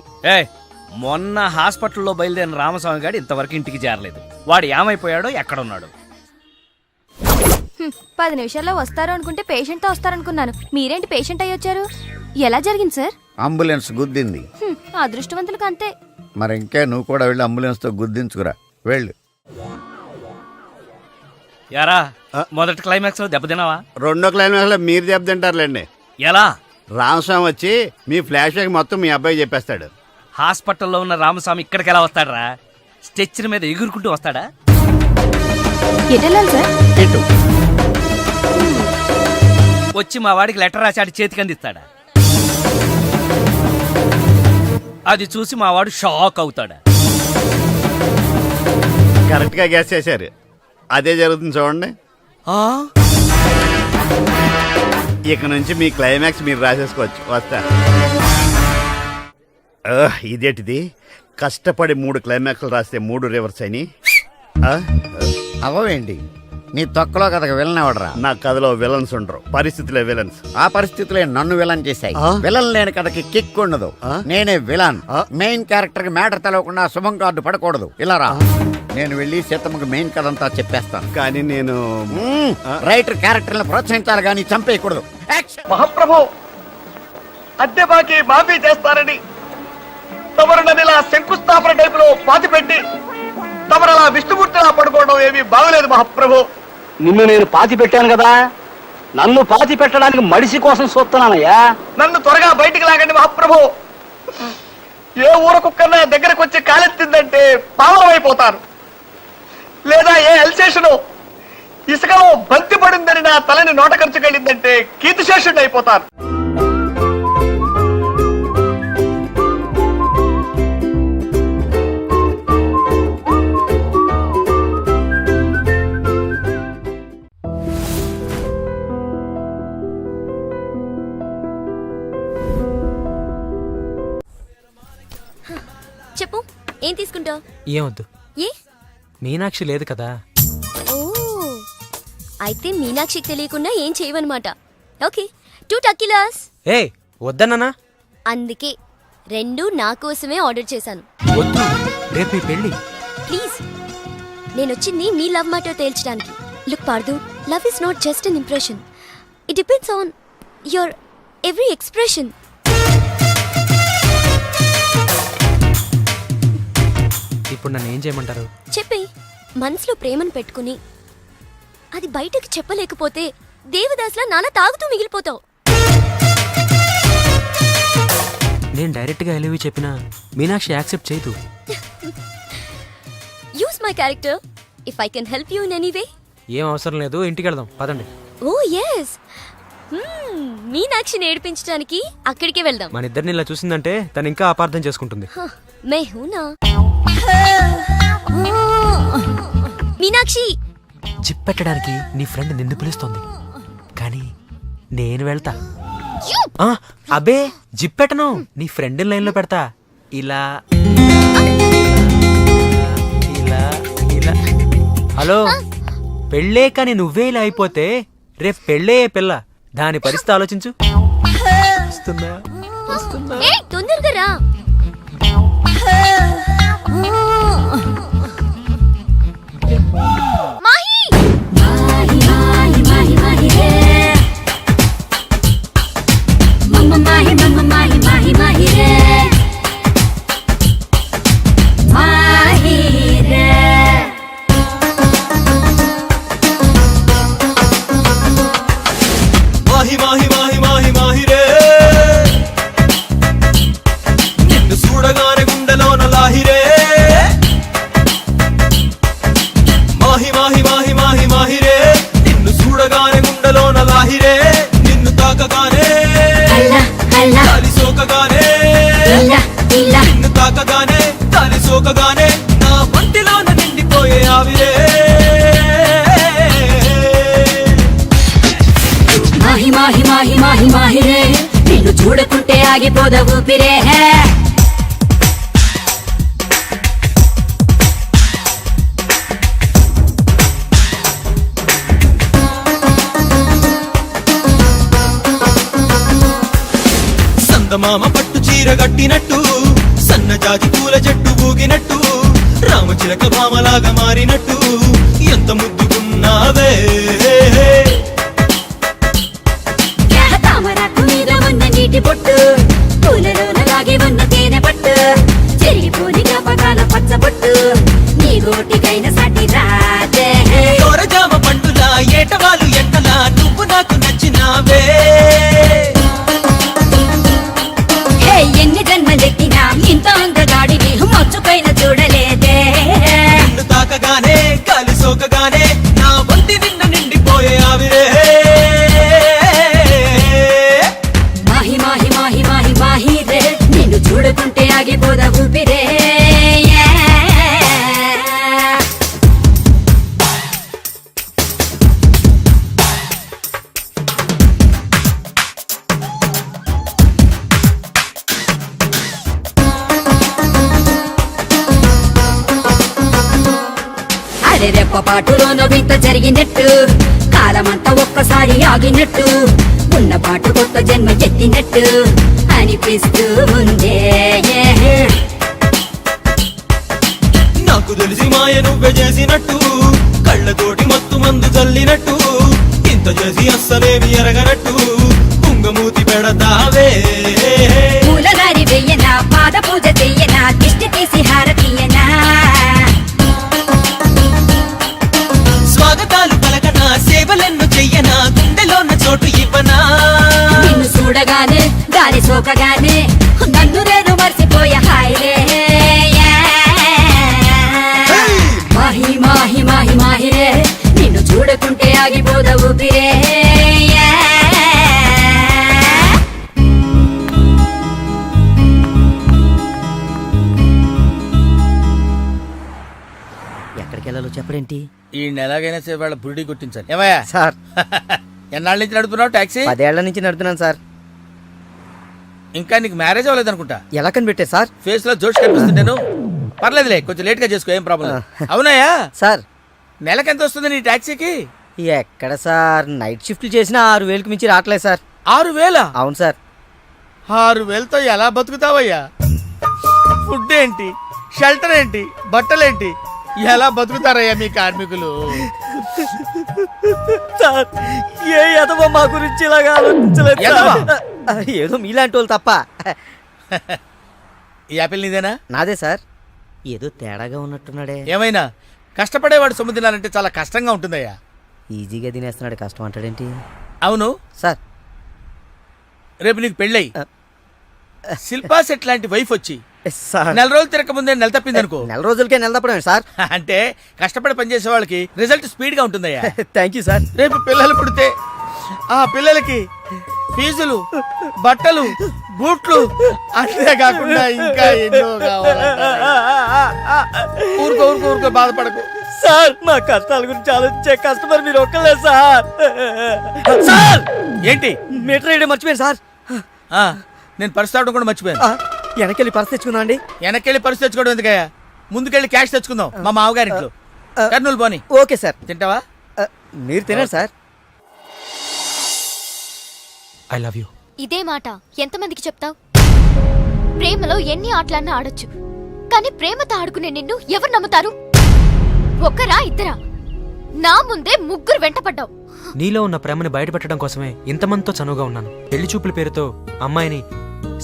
మొన్న హాస్పిటల్లో బయలుదేరిన రామస్వామి గారు ఇంతవరకు ఇంటికి చేరలేదు. వాడు ఏమైపోయాడో, ఎక్కడున్నాడు? 10 నిమిషాల్లో వస్తారు అనుకుంటే పేషెంట్ తో వస్తారనుకున్నాను. మీరేంటి పేషెంట్ అయ్యి వచ్చారు? ఎలా జరిగింది సార్? అంబులెన్స్ గుద్దింది. అదృష్టవంతులకు అంతే. మరి ఇంకా నువ్వు కూడా వెళ్ళి అంబులెన్స్ తో గుద్దించుకురా. వెళ్ళు. యారా, మొదటి క్లైమాక్స్ లో దెబ్బతిన్నావా? 2వ క్లైమాక్స్ లో మీరు దెబ్బతింటారులేండి. ఎలా? రామస్వామి వచ్చి మీ ఫ్లాష్ బ్యాక్ మొత్తం మీ అబ్బాయి చెప్పేస్తాడు. హాస్పిటల్లో ఉన్న రామస్వామి ఇక్కడికి ఎలా వస్తాడరా? స్ట్రెచ్చర్ మీద ఎగురుకుంటూ వస్తాడా? ఎటెళ్ళాలి సార్? ఇటు వచ్చి మా వాడికి లెటర్ రాశాడు, చేతికి అందిస్తాడా? అది చూసి మా వాడు షాక్ అవుతాడా? కరెక్ట్ గా గెస్ చేశారు. అదే జరుగుతుంది చూడండి. ఇక నుంచి మీ క్లైమాక్స్ మీరు రాసేసుకోవచ్చు. వస్తా. ఇదేంటిది, కష్టపడి 3 క్లైమాక్స్లు రాస్తే 3 రివర్స్ అని. అవవేంటి, నీ తొక్కలో కథకు విలన్ ఎవడరా? నా కథలో విలన్స్ ఉండరు, పరిస్థితులే విలన్స్. ఆ పరిస్థితులే నన్ను విలన్ చేశాయి. విలన్ లేని కథకి కిక్ ఉండదు. నేనే విలన్. మెయిన్ క్యారెక్టర్ కి మ్యాటర్ తెలవకుండా శుభం కార్డు పడకూడదు. ఇలా రా, నేను వెళ్ళి సీతమ్మకి మెయిన్ కథ అంతా చెప్పేస్తాను. కానీ నేను రైటర్ క్యారెక్టర్ ప్రోత్సహించాలి కానీ చంపేయకూడదు. మహాప్రభు, అద్దె బాకీ మాఫీ చేస్తారని తమరు నన్ను ఇలా శంకుస్థాపన టైపులో పాతి పెట్టి తమరు అలా విష్ణుమూర్తిలా పడుకోవడం ఏమీ బాగలేదు మహాప్రభు. నిన్ను నేను పాతి పెట్టాను కదా, నన్ను పాతి పెట్టడానికి మడిసి కోసం చూస్తున్నానయ్యా. నన్ను త్వరగా బయటికి లాగండి మహాప్రభు. ఏ ఊర కుక్కన్నా దగ్గరకు వచ్చి కాలెత్తిందంటే పావనమైపోతాను. లేదా ఏ ఎల్సేషను ఇసుకలో బంతి పడిందని నా తలని నోట ఖర్చుకెళ్ళిందంటే కీర్తిశేషుడు అయిపోతాను. చెప్పు, ఏం తీసుకుంటావు? ఏమొద్దు, ఏ? మీనాక్షి లేదు కదా. ఓ, అయితే మీనాక్షికి తెలియకుండా ఏం చేయవన్నమాట. ఓకే, 2 టకీలాస్. ఏ వద్దన్నానా? అందుకే 2 నా కోసమే ఆర్డర్ చేశాను. వద్దు, రేపు ఈ పెళ్ళి. ప్లీజ్, నేను వచ్చింది మీ లవ్ మ్యాటర్ తేల్చడానికి. Look Pardhu, love is not just an impression. It depends on your every expression. ఇప్పుడు నన్ను ఏం చేయమంటారు? చెప్పే, మనసులో ప్రేమను పెట్టుకుని అది బయటకు చెప్పలేకపోతే దేవదాస్లా నాన్న తాగుతూ మిగిలిపోతావు. నేను డైరెక్ట్గా ఎలివి చెప్పినా మీనాక్షి యాక్సెప్ట్ చేయదు. Use my character if I can help you in any way. ఏం అవసరం లేదు, ఇంటికి వెళ్దాం పదండి. ఓ ఎస్, మీనాక్షిని ఏడిపించడానికి అక్కడికే వెళ్దాం. మన ఇద్దరిని ఇలా చూసిందంటే తను ఇంకా అపార్థం చేసుకుంటుంది. మే హూనా మీనాక్షి. జిప్ పెట్టడానికి నీ ఫ్రెండ్ నిన్ను పిలుస్తోంది, కానీ నేను వెళ్తా. అబే జిప్ పెట్టను, నీ ఫ్రెండ్ లైన్ లో పెడతా. ఇలా ఇలా ఇలా. హలో, పెళ్ళే కానీ నువ్వే ఇలా అయిపోతే రేపు పెళ్ళే పిల్ల, దాని పరిస్థితి ఆలోచించు. తొందరగా రా. నా ఒంటిలోన నిండిపోయే ఆవిరే. మాహి మాహి మాహి మాహి మాహిరే, నిన్ను చూడకుంటే ఆగిపోద ఊపిరే. సందమామ పట్టు చీర గట్టినట్టు, సన్నజాజి పూల చెట్టు ఊగినట్టు, రామచిలక భామలాగా మారినట్టు ఎంత ముద్దుకున్నావే. తామరాకు మీద ఉన్న నీటి బొట్టు, పూలలోన లాగి ఉన్న తేనె పట్టు, చెరిగిపోని జ్ఞాపకాల పచ్చబొట్టు, నీ గోటికైన సాటి రాదే. జామ పండులా ఏటవాలు ఎంటలా నువ్వు నాకు నచ్చినావే. ఎన్ని జన్మలెత్తినా ఇంత అందగాడిని మచ్చుకైన చూడలేదే. నిన్ను తాకగానే గాలి సోక అరే రెప్ప పాటులోన వింత జరిగినట్టు కాలమంతా ఒక్కసారి ఆగినట్టు ఉన్న పాటు కొత్త జన్మ ఎత్తినట్టు అనిపిస్తూ ఉందే. నాకు తెలిసి మాయ నువ్వే చేసినట్టు కళ్ళతోటి మత్తు మందు చల్లినట్టు ఇంత చేసి అస్సలేమి ఎరగనట్టు కుంగమూతి పెడతావే. పూలగారి వెయ్యనా పాద పూజ చెయ్యనా దిష్టి తీసి హారతీయనా స్వాగతాలు పలకనా సేవలెన్ను చెయ్యనా గుండెలోన చోటు ఇవ్వనా. నిన్ను చూడగానే దారి సోకగానే నన్ను నేను మర్చిపోయా హాయిలే. మాహి మాహి మాహి మాహిరే నిన్ను చూడకుంటే ఆగిపోద ఊపిరే. ఎక్కడికి వెళ్ళాలో చెప్పడేంటి? ఈ ఎలాగైనా సరే వాళ్ళ బురిడి కొట్టించాలి. ఏమయ్యా సార్ ఎన్నాళ్ళ నుంచి నడుపుతున్నావు టాక్సీ? 10 ఏళ్ల నుంచి నడుతున్నాను సార్. ఇంకా నీకు మ్యారేజ్ అవ్వలేదు అనుకుంటా. ఎలా కనిపెట్టే సార్? ఫేస్ లో జోష్ కనిపిస్తుంటాను. పర్లేదులే, కొంచెం లేట్ గా చేసుకో, ఏం ప్రాబ్లం. అవునాయా సార్ నెలకి ఎంత వస్తుంది నీ టాక్సీకి? ఎక్కడ సార్, నైట్ షిఫ్ట్లు చేసినా 6,000కి మించి రావట్లేదు సార్. 6,000? అవును సార్. 6,000తో ఎలా బతుకుతావయ్యా? ఫుడ్ ఏంటి, షెల్టర్ ఏంటి, బట్టలేంటి, ఎలా బతుకుతారయ్యా మీ కార్మికులు? సార్ ఏ ఎదవ మా గురించి ఇలాగా ఆలోచించలేదు సార్. ఏదో మీలాంటి వాళ్ళు తప్ప. ఈ యాపిల్ నీదేనా? నాదే సార్. ఏదో తేడాగా ఉన్నట్టున్నాడే. ఏమైనా కష్టపడేవాడు సొమ్ము తినాలంటే చాలా కష్టంగా ఉంటుందయ్యా. ఈజీగా తినేస్తున్నాడు, కష్టం అంటాడేంటి? అవును సార్, రేపు నీకు పెళ్ళయి శిల్పా సెట్ లాంటి వైఫ్ వచ్చి సార్ 4 రోజులు తిరగక ముందే నెల తప్పింది అనుకో. 4 రోజులకే నెల తప్పడమే సార్. అంటే కష్టపడి పనిచేసే వాళ్ళకి రిజల్ట్ స్పీడ్ గా ఉంటుందయ్యా. Thank you sir. రేపు పిల్లలు పుడితే ఆ పిల్లలకి ఫీజులు, బట్టలు, బూట్లు, అంతేకాకుండా ఇంకా ఎన్నో కావాలి. ఊరుకో ఊరుకో ఊరుకో, బాధపడకు సార్. మా కష్టాల గురించి ఆలోచించే కస్టమర్ మీరు ఒక్కలే సార్. సార్ ఏంటి? మీటర్ వేయడం మర్చిపోయాను సార్. నేను పర్స్ తావడం కూడా మర్చిపోయాను. వెనకెళ్ళి పర్స్ తెచ్చుకున్నా అండి. వెనక్కెళ్ళి పర్స్ తెచ్చుకోవడం ఎందుకయ్యా? ముందుకెళ్ళి క్యాష్ తెచ్చుకుందాం మా మామగారింట్లో. కర్నూలు పోని. Okay sir. తింటావా? మీరు తినండి సార్. I love you. ఇదే మాట ఎంతమందికి చెప్తావు? ప్రేమలో ఎన్ని ఆటలన్నా ఆడొచ్చు, కానీ ప్రేమతో ఆడుకునే నిన్ను ఎవరు నమ్ముతారు? ఒక్కరా ఇద్దరా? నా ముందే 3 వెంటపడ్డావు. నీలో ఉన్న ప్రేమని బయటపెట్టడం కోసమే ఇంతమందితో చనువుగా ఉన్నాను. పెళ్లి చూపుల పేరుతో అమ్మాయిని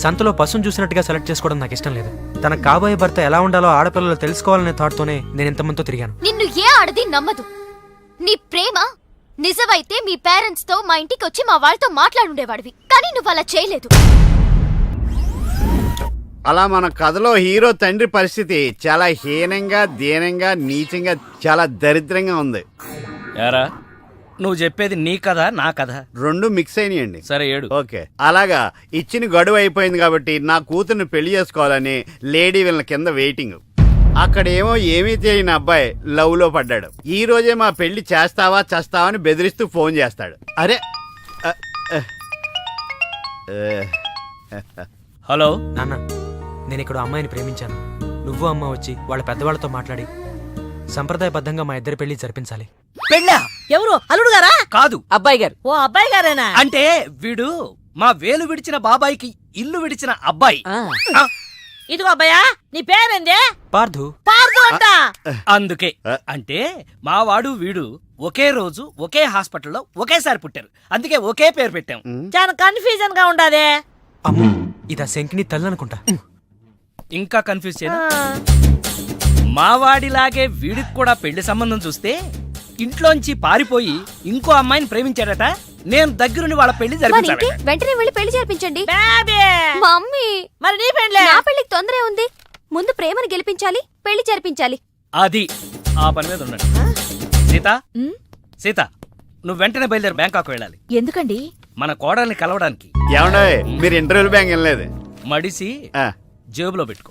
సంతలో పశువును చూసినట్టుగా సెలెక్ట్ చేసుకోవడం నాకు ఇష్టం లేదు. తన కాబోయే భర్త ఎలా ఉండాలో ఆడపిల్లలు తెలుసుకోవాలనే థాట్తోనే నేను ఇంతమందితో తిరిగాను. నిన్ను ఏ ఆడది నమ్మదు. నీ ప్రేమ నిజమైతే మీ పేరెంట్స్ తో మా ఇంటికి వచ్చి మా వాళ్ళతో మాట్లాడుండేవాడివి, కానీ నువ్వు అలా చేయలేదు. అలా మన కథలో హీరో తండ్రి పరిస్థితి చాలా హీనంగా, దీనంగా, నీచంగా, చాలా దరిద్రంగా ఉంది. యారా నువ్వు చెప్పేది నీ కథ నా కథ? 2 మిక్స్ అయినాయండి. సరే ఏడు. ఓకే, అలాగా ఇచ్చిన గడువు అయిపోయింది కాబట్టి నా కూతుర్ని పెళ్లి చేసుకోవాలని లేడీ వీళ్ళ కింద వెయిటింగ్. అక్కడేమో ఏమీ తెలియని అబ్బాయి లవ్ లో పడ్డాడు. ఈ రోజే మా పెళ్లి చేస్తావా చేస్తావా అని బెదిరిస్తూ ఫోన్ చేస్తాడు. అరే హలో నాన్న, నేను ఇక్కడ అమ్మాయిని ప్రేమించాను. నువ్వు అమ్మ వచ్చి వాళ్ళ పెద్దవాళ్ళతో మాట్లాడి సంప్రదాయబద్ధంగా మా ఇద్దరి పెళ్లి జరిపించాలి. పెళ్ళా? ఎవరు? అల్లుడు గారా? కాదు, అబ్బాయి గారు. ఓ అబ్బాయి గారేనా? అంటే వీడు మా వేలు విడిచిన బాబాయికి ఇల్లు విడిచిన అబ్బాయి. ఇదిగో అబ్బాయా, నీ పేరేందే? పార్థు. పార్దు అంట. అందుకే అంటే మా వాడు వీడు ఒకే రోజు ఒకే హాస్పిటల్లో ఒకేసారి పుట్టారు, అందుకే ఒకే పేరు పెట్టాం. చాలా కన్ఫ్యూజన్ గా ఉండాదే. అమ్మో, ఇదా శంకిని తల్లి అనుకుంటా. ఇంకా కన్ఫ్యూజ్ చేయను. మా వాడిలాగే వీడికి కూడా పెళ్లి సంబంధం చూస్తే ఇంట్లోంచి పారిపోయి ఇంకో అమ్మాయిని ప్రేమించాడట. నేను దగ్గరుండి వాళ్ళ పెళ్లి జరిపించాలి. వెంటనే వెళ్ళి పెళ్లి జరిపించండి. బేబీ. మమ్మీ, మరి నీ పెళ్ళే? నా పెళ్లికి తొందరే ఉంది. ముందు ప్రేమను గెలిపించాలి, పెళ్లి జరిపించాలి. అది ఆ పని మీద ఉండండి. సీత, సీత, నువ్వు వెంటనే బయలుదేరి బ్యాంకాక్ వెళ్ళాలి. ఎందుకండి? మన కోడల్ని కలవడానికి. ఏమన్నా మీరు ఇంటర్వ్యూలు బ్యాంక్ వెళ్ళలేదు? మడిసి జేబులో పెట్టుకో.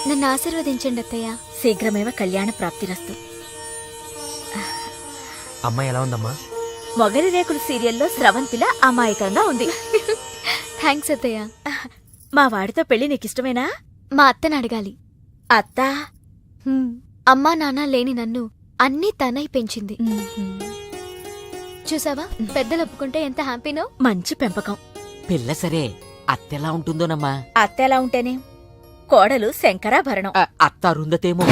నన్ను ఆశీర్వదించండి అత్తయ్య. శీఘ్రమేవ కళ్యాణ ప్రాప్తిరస్తు. అమ్మాయి ఎలా ఉందమ్మా? మొగలి రేకులు సీరియల్లో స్రవంతిలా అమాయకంగా ఉంది. థ్యాంక్స్ అత్తయ్య. మా వాడితో పెళ్లి నీకిష్టమేనా? మా అత్తని అడగాలి. అత్త అమ్మా నాన్న లేని నన్ను అన్నీ తనై పెంచింది. చూసావా, పెద్దలు ఒప్పుకుంటే ఎంత హ్యాపీనో. మంచి పెంపకం. పిల్ల సరే అత్తెలా ఉంటుందోనమ్మా? అత్త ఎలా ఉంటేనే, కోడలు శంకరాభరణం. అత్త అరుందతేమో.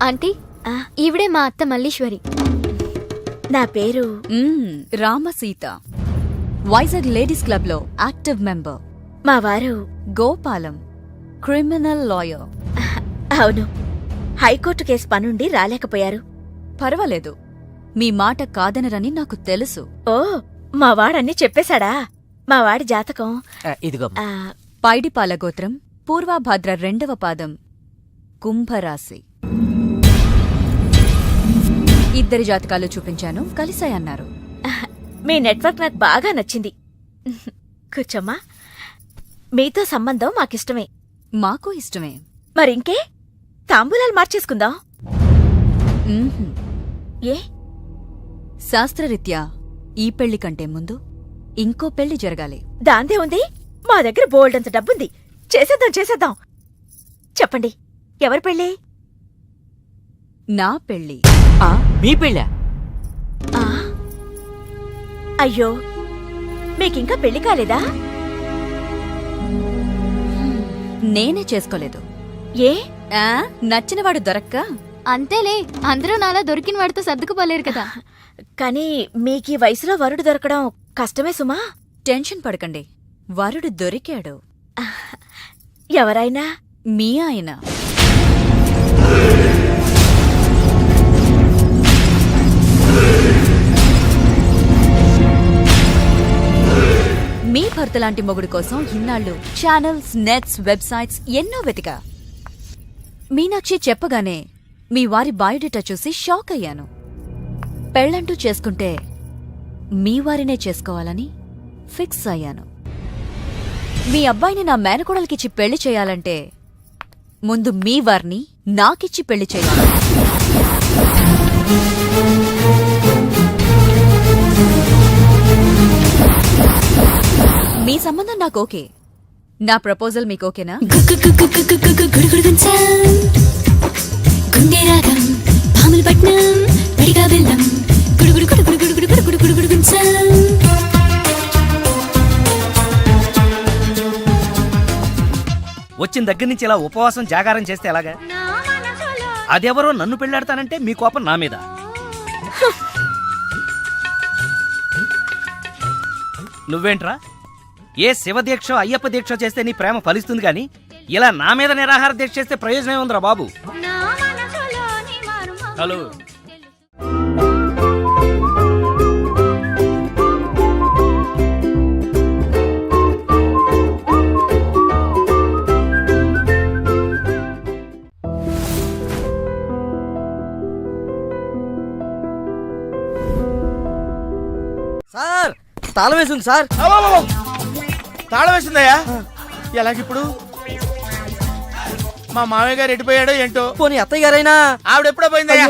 ఆంటీ, ఈవిడే మా అత్త మల్లీశ్వరి. నా పేరు రామసీత, వైజాగ్ లేడీస్ క్లబ్ లో యాక్టివ్ మెంబర్. మా వారు గోపాలం, క్రిమినల్ లాయర్. అవును, హైకోర్టు కేసు పనుండి రాలేకపోయారు. పర్వాలేదు, మీ మాట కాదనరని నాకు తెలుసు. ఓ, మా వాడన్నీ చెప్పేశాడా? మా వాడి జాతకం ఇదిగో. పైడిపాల గోత్రం, పూర్వభాద్ర 2వ పాదం, కుంభరాశి. ఇద్దరి జాతకాలు చూపించాను, కలిసాయన్నారు. మీ నెట్వర్క్ నాకు బాగా నచ్చింది. కూర్చోమ్మా. మీతో సంబంధం మాకిష్టమే. మాకు ఇష్టమే. మరింకే, తాంబూలాలు మార్చేసుకుందాం. ఏ? శాస్త్రరీత్యా ఈ పెళ్లి కంటే ముందు ఇంకో పెళ్లి జరగాలి. దాందే ఉంది, మా దగ్గర బోల్డంత డబ్బుంది. చేసేద్దాం. చెప్పండి, ఎవరి పెళ్ళి? నా పెళ్లి. మీ పెళ్ళా? అయ్యో, మీకింకా పెళ్లి కాలేదా? నేనే చేసుకోలేదు. ఏ? నచ్చినవాడు దొరక్క. అంతేలే, అందరూ నాలా దొరికిన వాడితో సర్దుకుపోలేరు కదా. కానీ మీకీ వయసులో వరుడు దొరకడం కష్టమే సుమా. టెన్షన్ పడకండి, వరుడు దొరికాడు. ఎవరైనా? మీ ఆయన. మీ భర్త లాంటి మొగుడు కోసం ఇన్నాళ్ళు ఛానల్స్, నెట్స్, వెబ్సైట్స్ ఎన్నో వెతికా. మీనాక్షి చెప్పగానే మీ వారి బయోడేటా చూసి షాక్ అయ్యాను. పెళ్ళంటూ చేసుకుంటే మీ వారినే చేసుకోవాలని ఫిక్స్ అయ్యాను. మీ అబ్బాయిని నా మేనకోడలికిచ్చి పెళ్లి చేయాలంటే ముందు మీ వారిని నాకిచ్చి పెళ్లి చేయాలి. మీ సంబంధం నాకు ఓకే. నా ప్రపోజల్ మీకు ఓకేనా? వచ్చిన దగ్గర నుంచి ఇలా ఉపవాసం జాగారం చేస్తే ఎలాగా? అదెవరో నన్ను పెళ్ళాడతానంటే మీ కోపం నా మీద. నువ్వేంట్రా, ఏ శివదీక్ష అయ్యప్ప దీక్ష చేస్తే నీ ప్రేమ ఫలిస్తుంది గాని ఇలా నా మీద నిరాహార దీక్ష చేస్తే ప్రయోజనం ఏముందిరా బాబు? హలో, సార్, తాళం వేసింది సార్. తాళం వేసిందయ్యా? ఎలాగిప్పుడు? మా మామయ్య గారు ఎటుపోయాడో ఏంటో. పోనీ అత్తయ్య గారైనా? ఆవిడ ఎప్పుడో పోయిందయ్యా.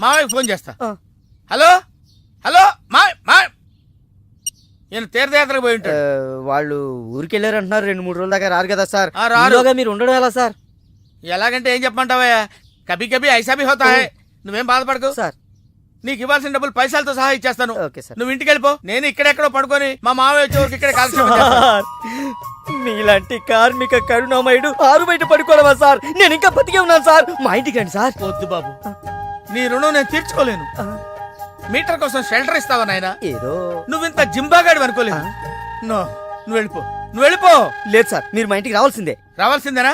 మామయ్య ఫోన్ చేస్తా. హలో హలో, నేను తీర్థయాత్రకు పోయి ఉంటాడు. వాళ్ళు ఊరికెళ్ళారు అంటున్నారు. 2-3 రోజుల దాకా రారు కదా సార్. రారుగా మీరు ఉండడం ఎలా సార్? ఎలాగంటే ఏం చెప్పమంటావయ్యా, కభీ కభీ ఐసా భీ హోతా హై. నువ్వేం బాధపడకు సార్, నీకు ఇవ్వాల్సిన డబ్బులు పైసలతో సహా ఇచ్చేస్తాను. నువ్వు ఇంటికి వెళ్ళిపో, నేను ఇక్కడెక్కడో పడుకొని మా మావయ్య వచ్చే వరకు ఇక్కడ కాల్చి. మీలాంటి కార్మిక కరుణామయుడు ఆరు బయట పడుకోవడమా సార్? నేను ఇంకా బతికే ఉన్నాను సార్. మా ఇంటికి రండి సార్. వద్దు బాబు, నీ రుణం నేను తీర్చుకోలేను. మీటర్ కోసం షెల్టర్ ఇస్తావా నాయనా? ఏదో నువ్వింత జింబాగాడు అనుకోలేదు. నో, నువ్వు వెళ్ళిపో. లేదు సార్, మీరు మా ఇంటికి రావాల్సిందే. రావాల్సిందేనా?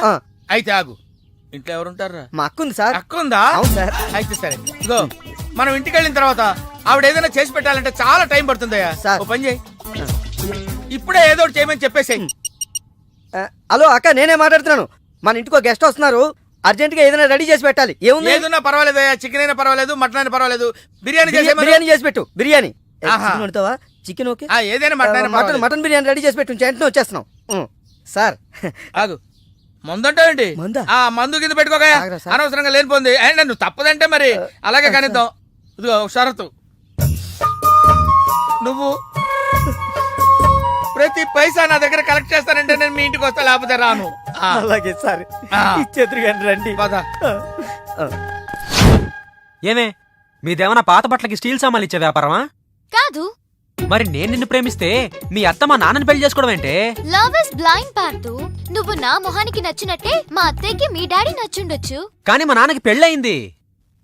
అయితే ఆగు. ఇంట్లో ఎవరుంటారా? మా అక్క ఉంది సార్. అక్క ఉందా? అవును సార్. అయితే సరే, ఇగో మనం ఇంటికి వెళ్ళిన తర్వాత ఆవిడ ఏదైనా చేసి పెట్టాలంటే చాలా టైం పడుతుందయ్యా. ఓ పని చేయి, ఇప్పుడే ఏదో ఒకటి చేయమని చెప్పేసేయ్. హలో అక్క, నేనే మాట్లాడుతున్నాను. మన ఇంటికి గెస్ట్ వస్తున్నారు, అర్జెంట్ గా ఏదైనా రెడీ చేసి పెట్టాలి. ఏముంది? ఏదన్నా పర్వాలేదు, చికెన్ అయినా పర్వాలేదు, మటన్ అయినా పర్వాలేదు, బిర్యానీ బిర్యానీ చేసి పెట్టు. బిర్యానీ ఆహా. చికెన్ వండుతావా? చికెన్ ఓకే, ఏదైనా mutton mutton mutton biryani ready చేసి పెట్టు. వెంటనే వచ్చేస్తున్నాం. సార్ ఆగు, మందంటావేంటి? మందు కింద పెట్టుకోగా అనవసరంగా లేనిపోంది. నువ్వు తప్పదంటే మరి అలాగే కనిద్దాం. ఇదిగో ఒక షరతు, నువ్వు ప్రతి పైసా నా దగ్గర కలెక్ట్ చేస్తానంటే నేను మీ ఇంటికి వస్తా, లేకపోతే రాను. అలాగే సార్, ఇచ్చేద్దరు కానీ రండి. ఏమే మీదేమన్నా పాత బట్టలకి స్టీల్ సామాన్లు ఇచ్చే వ్యాపారమా? కాదు. మరి నేను నిన్ను ప్రేమిస్తే మీ అత్త మా నాన్నని పెళ్లి చేసుకోవడం ఏంటే? లవ్ ఇస్ బ్లైండ్ పార్దు. నువ్వు నా మొహానికి నచ్చినట్టే మా అత్తయ్యకి మీ డాడీ నచ్చుండొచ్చు, కానీ మా నాన్నకి పెళ్ళయింది.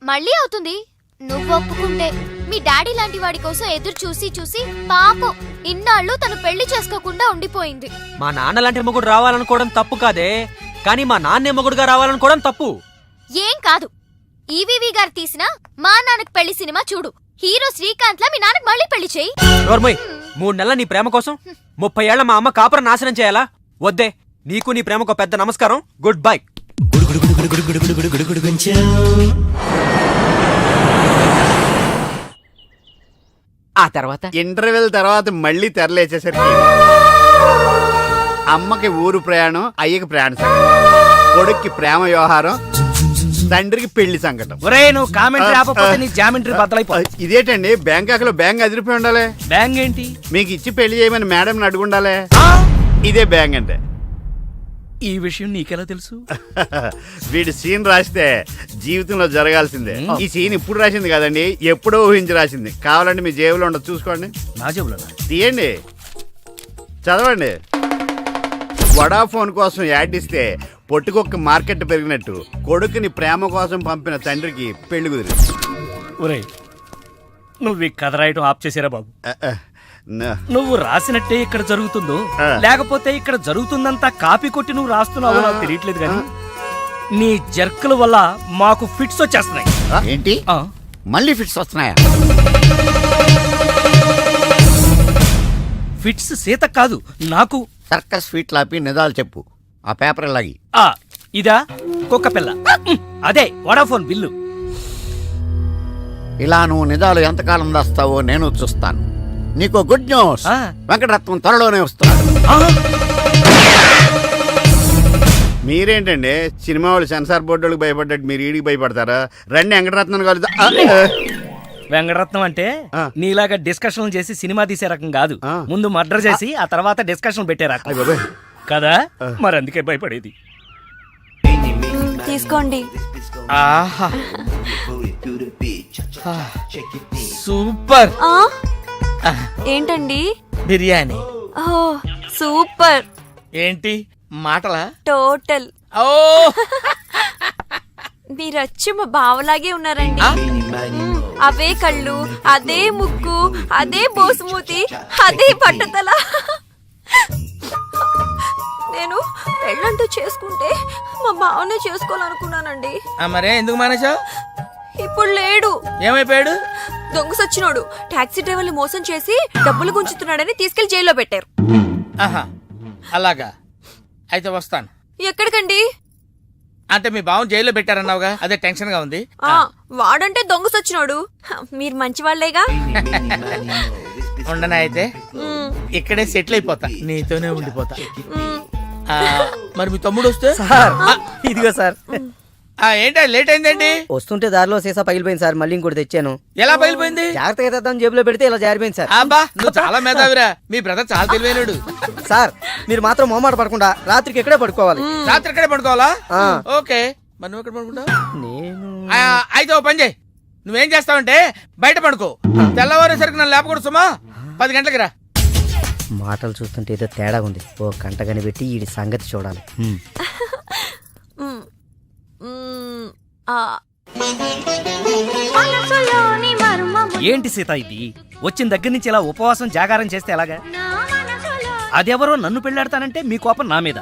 మళ్ళీ అవుతుంది నువ్వు ఒప్పుకుంటే. మీ డాడీ లాంటి వాడి కోసం ఎదురు చూసి చూసి పాపం ఇన్నాళ్ళు తను పెళ్లి చేసుకోకుండా ఉండిపోయింది. మా నాన్న లాంటి మొగుడు రావాలనుకోవడం తప్పు కాదే, కానీ మా నాన్నే మొగుడుగా రావాలనుకోవడం తప్పు. ఏం కాదు, ఈవీవి గారు తీసిన మా నాన్నకు పెళ్లి సినిమా చూడు. హీరో శ్రీకాంత్ లా మీ నాన్నకు మళ్ళీ పెళ్లి చేయి. 3 నెలల నీ ప్రేమ కోసం 30 ఏళ్ల మా అమ్మ కాపురం నాశనం చేయాలా? వద్దే, నీకు నీ ప్రేమకు పెద్ద నమస్కారం, గుడ్ బై. ఆ తర్వాత ఇంటర్వెల్ తర్వాత మళ్ళీ తెరలేచేసరికి అమ్మకి ఊరు ప్రయాణం, అయ్యకి ప్రయాణ సంకటం, కొడుక్కి ప్రేమ వ్యవహారం, తండ్రికి పెళ్లి సంకటం. ఒరే నువ్వు కామెంటరీ ఆపకపోతే నీ జామెంట్రీ బద్దలైపోతుంది. ఇదేంటండి, బ్యాంకాక్ లో బ్యాంక్ అదిరిపోయి ఉండాలి. బ్యాంగ్ ఏంటి? మీకు ఇచ్చి పెళ్లి చేయమని మేడం అడుగుండాలి. ఇదే బ్యాంక్ అంటే. ఈ విషయం నీకెలా తెలుసు? వీడి సీన్ రాస్తే జీవితంలో జరగాల్సిందే. ఈ సీన్ ఇప్పుడు రాసింది కదండి, ఎప్పుడో ఊహించి రాసింది. కావాలంటే మీ జేబులో ఉండదు, చూసుకోండి. నా జేబులో తీయండి, చదవండి. వడాఫోన్ కోసం యాడ్ ఇస్తే పొట్టుకొక్క మార్కెట్ పెరిగినట్టు కొడుకుని ప్రేమ కోసం పంపిన తండ్రికి పెళ్లి కుదిరింది. ఒరే నువ్వు ఈ కథ రాయటం ఆప్ చేసారా బాబు? నువ్వు రాసినట్టే ఇక్కడ జరుగుతుందో లేకపోతే ఇక్కడ జరుగుతుందంతా కాపీ కొట్టి నువ్వు రాస్తున్నావో నాకు తెలియట్లేదు కానీ నీ జర్కుల వల్ల మాకు ఫిట్స్ వచ్చేస్తున్నాయి. ఏంటి మళ్ళీ ఫిట్స్ వస్తున్నాయా? ఫిట్స్ సీత కాదు నాకు. సర్కస్ ఫీట్ లాపి నిజాలు చెప్పు. ఆ పేపర్ లాగి. ఇదా కుక్క పిల్ల, అదే వడాఫోన్ బిల్లు. ఇలా నువ్వు నిజాలు ఎంతకాలం దాస్తావో నేను చూస్తాను. నీకు గుడ్ న్యూస్, వెంకటరత్నం త్వరలోనే వస్తున్నాడు. మీరేంటండి సినిమా వాళ్ళు సెన్సార్ బోర్డు వాళ్ళకి భయపడ్డట్టు మీరు ఈడికి భయపడతారా? రండి వెంకటరత్నం కలుద్దాం. వెంకటరత్నం అంటే నీలాగా డిస్కషన్ చేసి సినిమా తీసే రకం కాదు. ముందు మర్డర్ చేసి ఆ తర్వాత డిస్కషన్ పెట్టే రకం కదా, మరి అందుకే భయపడేది. తీసుకోండి. ఆహా సూపర్. ఏంటండి? బిర్యానీ. సూపర్. ఏంటి మాటలా? టోటల్. ఓ మీరచ్చి మా బావలాగే ఉన్నారండి. అవే కళ్ళు, అదే ముక్కు, అదే బోసుమూతి, అదే పట్టుదల. నేను పెళ్ళంటూ చేసుకుంటే మా బావనే చేసుకోవాలనుకున్నానండి. మరే ఎందుకు మానేశావు? ఇప్పుడు లేడు. ఏమైపోయాడు? దొంగ సచ్చినోడు టాక్సీ డ్రైవర్ని మోసం చేసి డబ్బులు గుంచుతున్నాడని తీసుకెళ్లి జైల్లో పెట్టారు. ఆహా అలాగా, అయితే వస్తాను. ఎక్కడికండి? అంటే మీ బావం జైల్లో పెట్టారన్నావుగా, అదే టెన్షన్ గా ఉంది. వాడంటే దొంగ సచ్చినోడు, మీరు మంచి వాళ్లేగా. ఉండనా అయితే ఇక్కడే సెటిల్ అయిపోతా, నీతోనే ఉండిపోతా. మరి మీ తమ్ముడు వస్తే? ఇదిగో సార్. ఏంటో లేట్ అయిందేంటి? వస్తుంటే దారిలో సీసా పగిలిపోయింది సార్, మళ్ళీ ఇంకోటి తెచ్చాను. ఎలా పగిలిపోయింది? జాగ్రత్తగా తెద్దాం జేబులో పెడితే ఇలా జారిపోయింది సార్. అబ్బా నువ్వు చాలా మేధావిరా, మీ బ్రదర్ చాలా తెలివైనడు. సార్ మీరు మాత్రం మొహమాట పడకుండా రాత్రికి ఎక్కడే పడుకోవాలి. రాత్రి ఎక్కడే పడుకోవాలా? ఓకే, మరి నువ్వు ఎక్కడ పడుకుంటావు? అయితే ఓ పని చేయి, నువ్వేం చేస్తావంటే బయట పడుకో, తెల్లవారేసరికి నన్ను లేపకూడదు సుమా. 10 గంటలకి రా. మాటలు చూస్తుంటే ఏదో తేడా ఉంది, ఓ గంట కనిపెట్టి ఈ సంగతి చూడాలి. ఏంటి సీత ఇది? వచ్చిన దగ్గర నుంచి ఇలా ఉపవాసం జాగారం చేస్తే ఎలాగా? అదెవరో నన్ను పెళ్ళాడతానంటే మీ కోపం నా మీద.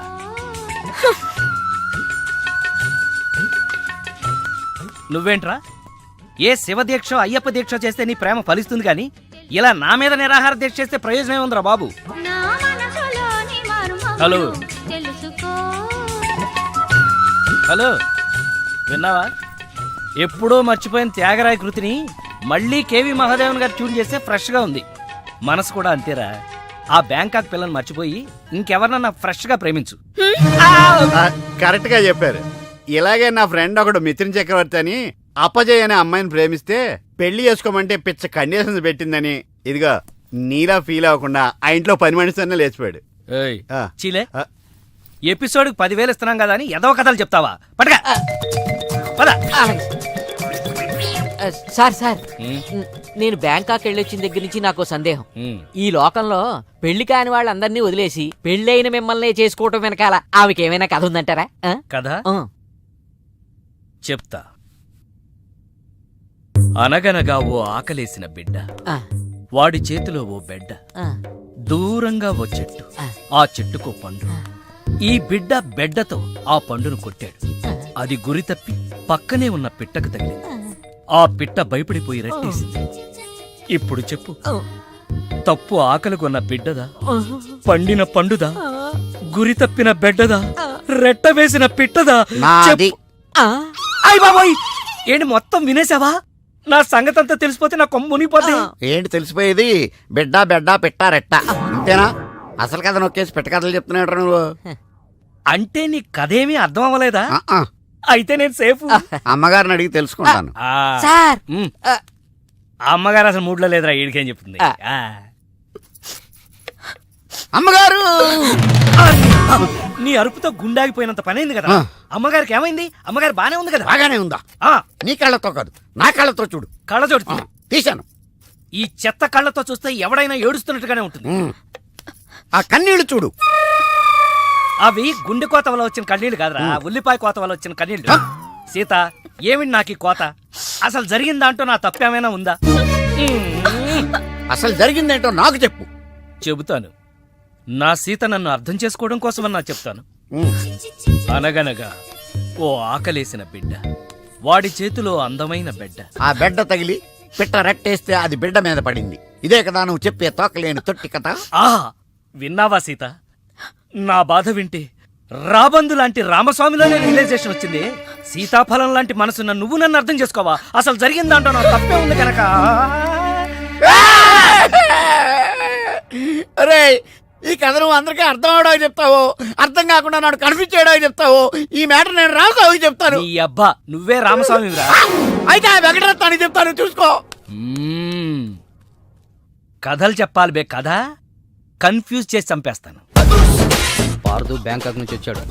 నువ్వేంట్రా ఏ శివ దీక్ష అయ్యప్ప దీక్ష చేస్తే నీ ప్రేమ ఫలిస్తుంది కానీ ఇలా నా మీద నిరాహార దీక్ష చేస్తే ప్రయోజనం ఏముందిరా బాబు? హలో హలో, విన్నావా? ఎప్పుడో మర్చిపోయిన త్యాగరాయ కృతిని మళ్ళీ కేవి మహాదేవన్ గారు ట్యూన్ చేస్తే ఫ్రెష్ గా ఉంది. మనసు కూడా అంతేరా. ఆ బ్యాంకాక్ పిల్లని మర్చిపోయి ఇంకెవరన్నా ఫ్రెష్ గా ప్రేమించు. కరెక్ట్ గా చెప్పారు. ఇలాగే నా ఫ్రెండ్ ఒకడు మిథున్ చక్రవర్తి అని అప్పజయ్ అనే అమ్మాయిని ప్రేమిస్తే పెళ్లి చేసుకోమంటే పిచ్చ కండిషన్స్ పెట్టిందని ఇదిగో నీలా ఫీల్ అవ్వకుండా ఆ ఇంట్లో పని మనిషితోనే లేచిపోయాడు. చీలే, ఎపిసోడ్ 10,000 ఇస్తున్నాం కదా అని ఎదవ కథలు చెప్తావా? పడగా పద. సార్ సార్ నేను బ్యాంకాక్ వెళ్ళొచ్చిన దగ్గర నుంచి నాకు సందేహం. ఈ లోకంలో పెళ్లి కాని వాళ్ళందరినీ వదిలేసి పెళ్ళైన మిమ్మల్ని చేసుకోవటం వెనకాల ఆమెకేమైనా కథ ఉందంటారా? కదా చెప్తా. అనగనగా ఓ ఆకలేసిన బిడ్డ, వాడి చేతిలో ఓ బెడ్డ, దూరంగా ఓ చెట్టు, ఆ చెట్టుకో పండు. ఈ బిడ్డ బెడ్డతో ఆ పండును కొట్టాడు. అది గురి తప్పి పక్కనే ఉన్న పిట్టకు తగిలింది. ఆ పిట్ట భయపడిపోయి రెట్టేసింది. ఇప్పుడు చెప్పు, తప్పు ఆకలికొన్న బిడ్డదా, పండిన పండుదా, గురి తప్పిన బెడ్డదా, రెట్ట వేసిన పిట్టదా? అయ్ బాబోయ్, ఏంటి మొత్తం వినేసావా? నా సంగతంతా తెలిసిపోతే నా కొమ్ము మునిగిపోద్ది. ఏంటి తెలిసిపోయేది? బిడ్డ బెడ్డ పిట్ట రెట్ట అంతేనా? అసలు కథ నొక్కేసి పిట్ట కథలు చెప్తున్నాడు నువ్వు. అంటే నీ కథేమీ అర్థం అవ్వలేదా? అయితే నేను సేఫ్. అమ్మగారిని అడిగి తెలుసుకుంటాను. సార్ అమ్మగారు అసలు మూడ్లో లేదురా, ఈడికేం చెప్తుంది. అమ్మగారు, నీ అరుపుతో గుండాగిపోయినంత పనైంది కదా. అమ్మగారికి ఏమైంది? అమ్మగారు బానే ఉంది కదా? బాగానే ఉందా? నీ కళ్ళతో కాదు, నా కళ్ళతో చూడు. కళ్ళజోడు తీశాను. ఈ చెత్త కళ్ళతో చూస్తే ఎవడైనా ఏడుస్తున్నట్టుగానే ఉంటుంది. ఆ కన్నీళ్లు చూడు. అవి గుండె కోత వల్ల వచ్చిన కన్నీళ్లు కాదురా, ఉల్లిపాయ కోత వల్ల వచ్చిన కన్నీళ్లు. సీత, ఏమిటి నాకు ఈ కోత? అసలు జరిగిన దాంట్లో నా తప్పేమైనా ఉందా? అసలు జరిగిందేంటో నాకు చెప్పు. చెబుతాను. నా సీత నన్ను అర్థం చేసుకోవడం కోసమన్నా చెప్తాను. అనగనగా ఓ ఆకలేసిన బిడ్డ, వాడి చేతిలో అందమైన బెడ్డ. ఆ బెడ్డ తగిలి పిట్ట రెట్టేస్తే అది బిడ్డ మీద పడింది. ఇదే కదా నువ్వు చెప్పే తోకలేని తొట్టి కథ? విన్నావా సీత? నా బాధ వింటే రాబందు లాంటి రామస్వామిలోనే రియలైజేషన్ వచ్చింది. సీతాఫలం లాంటి మనసున్న నువ్వు నన్ను అర్థం చేసుకోవా? అసలు జరిగిన దాంట్లో నా తప్పే ఉంది కనుక. అరే, ఈ కథ నువ్వు అందరికీ అర్థం అవడానికి చెప్తావు, అర్థం కాకుండా నాడు కనిపించేయడానికి చెప్తావు. ఈ మ్యాటర్ నేను రామస్వామికి చెప్తాను. ఈ అబ్బా, నువ్వే రామస్వామిరా. అయితే ఆ వెంకటరత్నానికి చెప్తాను, చూసుకో. కథలు చెప్పాలి బే, కథ కన్ఫ్యూజ్ చేసి చంపేస్తాను. పార్దు బ్యాంకాక్ నుంచి వచ్చాడు,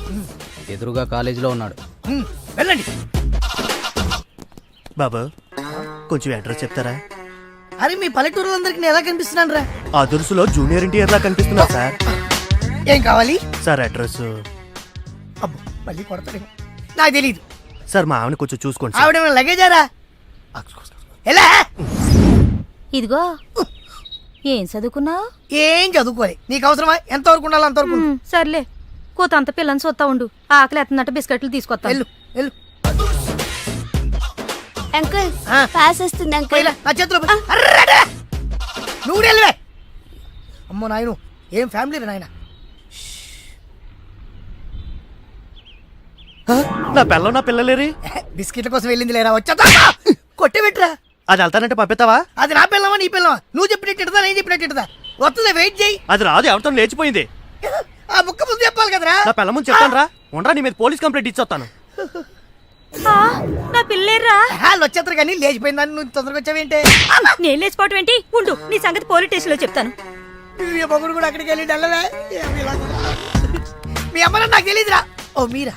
ఎదురుగా కాలేజీలో ఉన్నాడు. వెళ్ళండి. బాబు, కొంచెం అడ్రస్ చెప్తారా? అరే, మీ పల్లెటూరులందరికీ నేను ఎలా కనిపిస్తున్నాను రా? ఆ దురుసులో జూనియర్ ఎన్టీఆర్ లా కనిపిస్తున్నా సార్. ఏం కావాలి సార్? అడ్రస్. అబ్బో, మళ్ళీ కొడతాడు. నాకు తెలీదు సార్, మా ఆవిడ కొంచెం చూసుకోండి. ఆవిడ లగేజారా? ఎలా? ఇదిగో, ఏం చదువుకున్నావు? ఏం చదువుకోలే. నీకు అవసరమా? ఎంతవరకు ఉండాలి అంతవరకు. సర్లే, కూతంత పిల్లని చూస్తా ఉండు. ఆకలి ఎత్తున్నట్టు బిస్కెట్లు తీసుకొస్తా. వెళ్ళు వెళ్ళు. అంకుల్, పాస్ వస్తుంది అంకుల్. నా చేతిలో నువ్వు వెళ్ళవే. అమ్మో నాయను, ఏం ఫ్యామిలీ రా నాయన. నా పిల్ల, నా పిల్లలేరి? బిస్కెట్ల కోసం వెళ్ళింది లేరా? వచ్చా కొట్టే పెట్టరా. అది వెళ్తానంటే పంపిస్తావా? అది నా పిల్లవా నీ పిల్లవా? నువ్వు చెప్పినట్టు నేను చెప్పినట్టు వస్తుందా? వెయిట్ చేయి. అది రాదు, ఎవరితో లేచిపోయింది. ఆ బుక్క ముందు చెప్పాలి కదరా. నా పిల్ల ముందు చెప్తాను రా. ఉండరా, నీ మీద పోలీస్ కంప్లైంట్ ఇచ్చొస్తాను. నా పిల్లేర్రా. వాళ్ళు వచ్చేస్తారు కానీ లేచిపోయిందని నువ్వు తొందరగా వచ్చావేంటే? నేను లేచిపోవటం ఏంటి? ఉండు, నీ సంగతి పోలీస్ స్టేషన్ లో చెప్తాను. మొగుడు కూడా అక్కడికి వెళ్ళి వెళ్ళలే. మీ అమ్మ నాకు తెలియదురా. ఓ మీరా?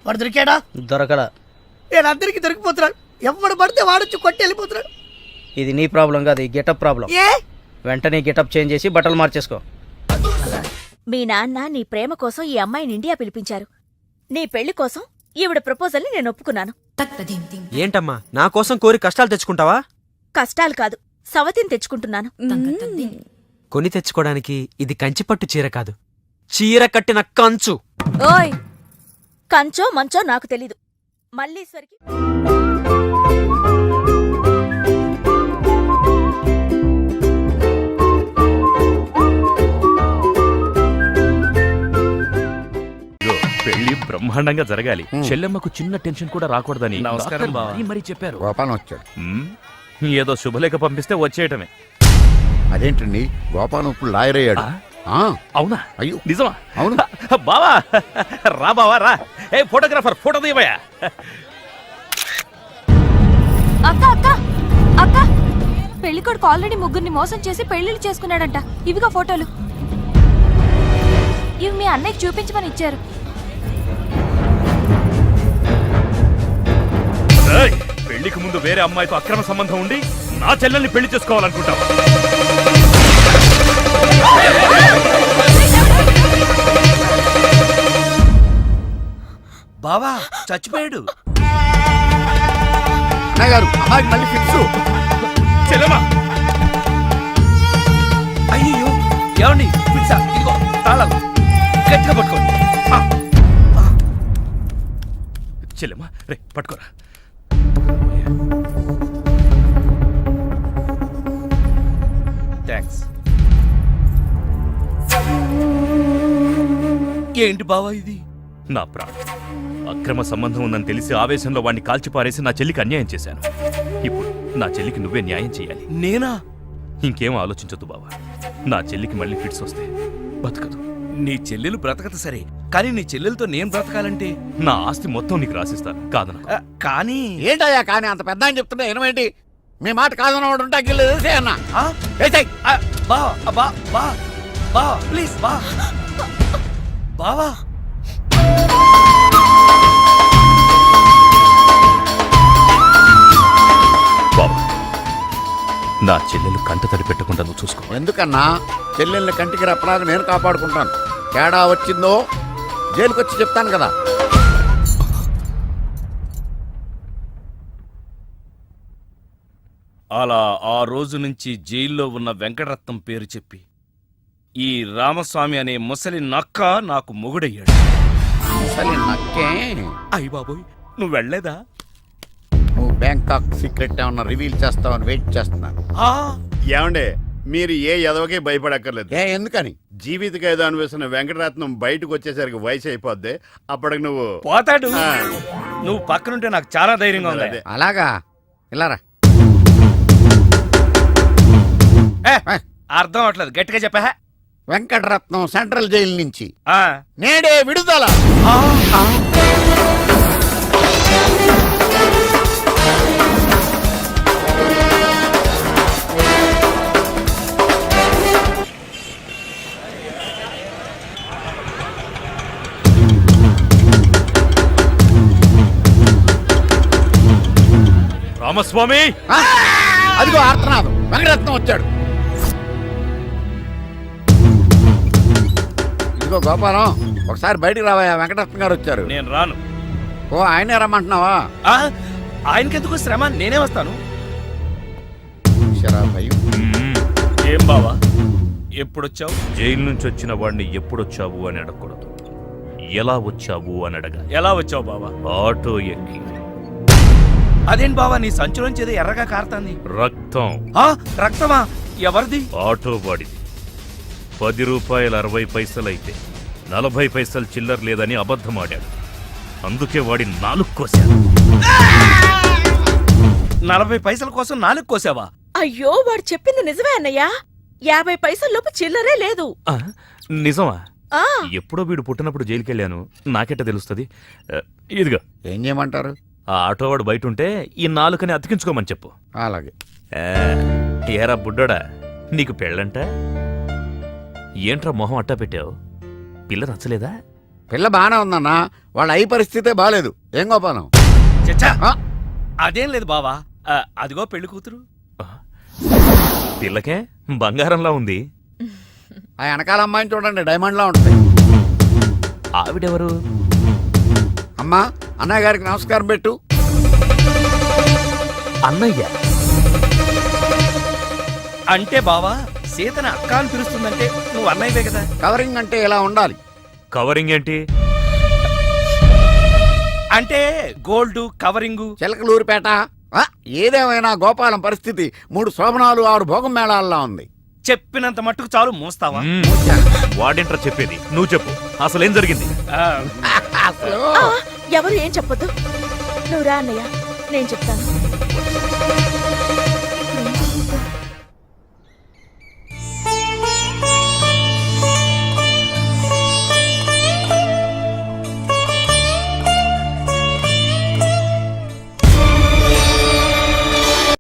వాడు దొరికాడా? దొరకడా? నేను అందరికి దొరికిపోతున్నాడు. ఎవడు పడితే వాడొచ్చి కొట్టి వెళ్ళిపోతున్నాడు. ఇది నీ ప్రాబ్లం కాదు, ఈ గెటప్ ప్రాబ్లం. ఏ? వెంటనే గెటప్ చేంజ్ చేసి బట్టలు మార్చేసుకో. మీ నాన్న నీ ప్రేమ కోసం ఈ అమ్మాయిని ఇండియా పిలిపించారు. నీ పెళ్లి కోసం ఈవిడ ప్రపోజల్ ని నేను ఒప్పుకున్నాను. ఏంటమ్మా, నా కోసం కోరి కష్టాలు తెచ్చుకుంటావా? కష్టాలు కాదు, సవతిని తెచ్చుకుంటున్నాను. కొని తెచ్చుకోవడానికి ఇది కంచిపట్టు చీర కాదు, చీర కట్టిన కంచు. ఓయ్, కంచో మంచో నాకు తెలీదు. మల్లీశ్వరికి పెళ్లి బ్రహ్మాండంగా జరగాలి, చెల్లెమ్మకు చిన్న టెన్షన్ కూడా రాకూడదని నమస్కారం డాక్టర్ బావ. మరీ చెప్పారు. గోపాలం వచ్చాడు. ఏదో శుభలేఖ పంపిస్తే వచ్చేయటమే. అదేంటండి గోపాలం ఇప్పుడు లాయర్ అయ్యాడు. ఆ, అవునా? అయ్యో నిజమా? అవును. బావా రా బావా రా. ఏ ఫోటోగ్రాఫర్ ఫోటో తీయవయ్యా. అక్క అక్క అక్క పెళ్లికొడుకు ఆల్రెడీ ముగ్గురిని మోసం చేసి పెళ్లిళ్ళు చేసుకున్నాడంట. ఇవిగా ఫోటోలు. ఇవి మీ అన్నయ్యకి చూపించమని ఇచ్చారు. ఏయ్, పెళ్లికి ముందు వేరే అమ్మాయితో అక్రమ సంబంధం ఉండి నా చెల్లెల్ని పెళ్లి చేసుకోవాలనుకుంటావా? బావా చచ్చిపోయాడు. అన్నయ్య గారు అమ్మాయికి మళ్ళీ ఫిక్స్. చెల్లెమ్మా అయ్యో ఏమండి పిచ్చా, ఇదిగో తాళాలు గట్టిగా పట్టుకోండి. చెల్లెమ్మా రే పట్టుకోరా. థ్యాంక్స్. ఏంటి బావా ఇది? నా ప్రాణం. అక్రమ సంబంధం ఉందని తెలిసి ఆవేశంలో వాడిని కాల్చిపారేసి నా చెల్లికి అన్యాయం చేశాను. ఇప్పుడు నా చెల్లికి నువ్వే న్యాయం చేయాలి. నేనా? ఇంకేం ఆలోచించొద్దు బావా. నా చెల్లికి మళ్ళీ ఫిట్స్ వస్తే బతకదు. నీ చెల్లెలు బ్రతకదు సరే, కానీ నీ చెల్లెలతో నేను బ్రతకాలంటే నా ఆస్తి మొత్తం నీకు రాసిస్తాను. కాదన కానీ ఏంటయ్యా కానీ అంత పెద్ద అని చెప్తున్నా ఏమేంటి? మీ మాట కాదన్నవాడు ఉంటా గిల్లు తెలిసే అన్న. బావా బా బా బా ప్లీజ్ బా బావా. బాబు నా చెల్లెలు కంట తడి పెట్టకుండా నువ్వు చూసుకో. ఎందుకన్నా చెల్లెల్ని కంటికి రెప్పలాగా నేను కాపాడుకుంటాను. తేడా వచ్చిందో జైలుకి వచ్చి చెప్తాను కదా. అలా ఆ రోజు నుంచి జైల్లో ఉన్న వెంకటరత్నం పేరు చెప్పి ఈ రామస్వామి అనే ముసలి నక్క నాకు మొగుడయ్యాడు. అసలు నక్కే. అయ్య బాబోయ్, నువ్వు వెళ్ళలేదా? నువ్వు బ్యాంకాక్ సీక్రెట్ ఏమన్నా రివీల్ చేస్తావని వెయిట్ చేస్తున్నాను. ఏమండే మీరు ఏ ఎదవకే భయపడక్కర్లేదు. ఎందుకని? జీవిత ఖైదు అనిపిస్తున్న వెంకటరత్నం బయటకు వచ్చేసరికి వయసు అయిపోద్ది. అప్పటికి నువ్వు పోతాడు. నువ్వు పక్కనుంటే నాకు చాలా ధైర్యంగా ఉంది. అలాగా ఇలారా. అర్థం అవట్లేదు, గట్టిగా చెప్పా. వెంకటరత్నం సెంట్రల్ జైలు నుంచి నేడే విడుదల. రామస్వామి, అదిగో ఆర్తనాథం. వెంకటరత్నం వచ్చాడు. ఇదిగో గోపాలం, ఒకసారి బయటికి రావా. వెంకటరత్నం గారు వచ్చారు. నేను రాను. ఓ ఆయనే రమ్మంటున్నావా? ఆయనకెందుకు శ్రమ, నేనే వస్తాను. ఏం బావా ఎప్పుడొచ్చావు? జైలు నుంచి వచ్చిన వాడిని ఎప్పుడొచ్చావు అని అడగకూడదు, ఎలా వచ్చావు అని అడగాలి. ఎలా వచ్చావు బావా? ఆటో ఎక్కి. అదేంటి బావా, నీ సంచులోంచి ఏదో ఎర్రగా కారుతాంది. రక్తం. రక్తమా? ఎవరిది? ఆటో వాడిది. 10 రూపాయలు 60 పైసలు అయితే 40 పైసలు చిల్లర లేదని అబద్ధమాడాడు. అందుకే వాడి 4 కోశాను. 40 పైసల కోసం 4 కోసావా? అయ్యో, వాడు చెప్పింది నిజమే అన్నయ్యా. 50 పైసల్లోపు చిల్లరే లేదు. నిజమా? ఆ ఎప్పుడో వీడు పుట్టినప్పుడు జైలుకెళ్ళాను, నాకెట్ట తెలుస్తుంది? ఇదిగో. ఏం చేయమంటారు? ఆ ఆటోవాడు బయట ఉంటే ఈ 4 అతికించుకోమని చెప్పు. అలాగే. ఏరా బుడ్డోడా, నీకు పెళ్ళంట? ఏంట్రా మొహం అట్టా పెట్టావు? పిల్ల నచ్చలేదా? పిల్ల బానే ఉందన్నా, వాళ్ళ అయ్యి పరిస్థితే బాలేదు. ఏం గోపాలం? చచ్చా, అదేం లేదు బావా. అదిగో పెళ్లి కూతురు. పిల్లకే బంగారంలా ఉంది. ఆ వెనకాల అమ్మాయిని చూడండి, డైమండ్ లా ఉంటుంది. ఆవిడెవరు? అమ్మా, అన్నయ్య గారికి నమస్కారం పెట్టు. అన్నయ్య అంటే బావా, సీతను అక్క అని పిలుస్తుందంటే నువ్వు అన్నయ్యవే కదా. కవరింగ్ అంటే ఇలా ఉండాలి. కవరింగ్ ఏంటి? అంటే గోల్డ్ కవరింగు. చిలకలూరిపేట. ఏదేమైనా గోపాలం పరిస్థితి 3 శోభనాలు 6 భోగం మేళాల్లో ఉంది. చెప్పినంత మట్టుకు చాలు, మోస్తావా? వాడేంట్రా చెప్పేది, నువ్వు చెప్పు. అసలేం జరిగింది? ఎవరు ఏం చెప్పొద్దు, నువ్వు రా అన్నయ్య, నేను చెప్తాను.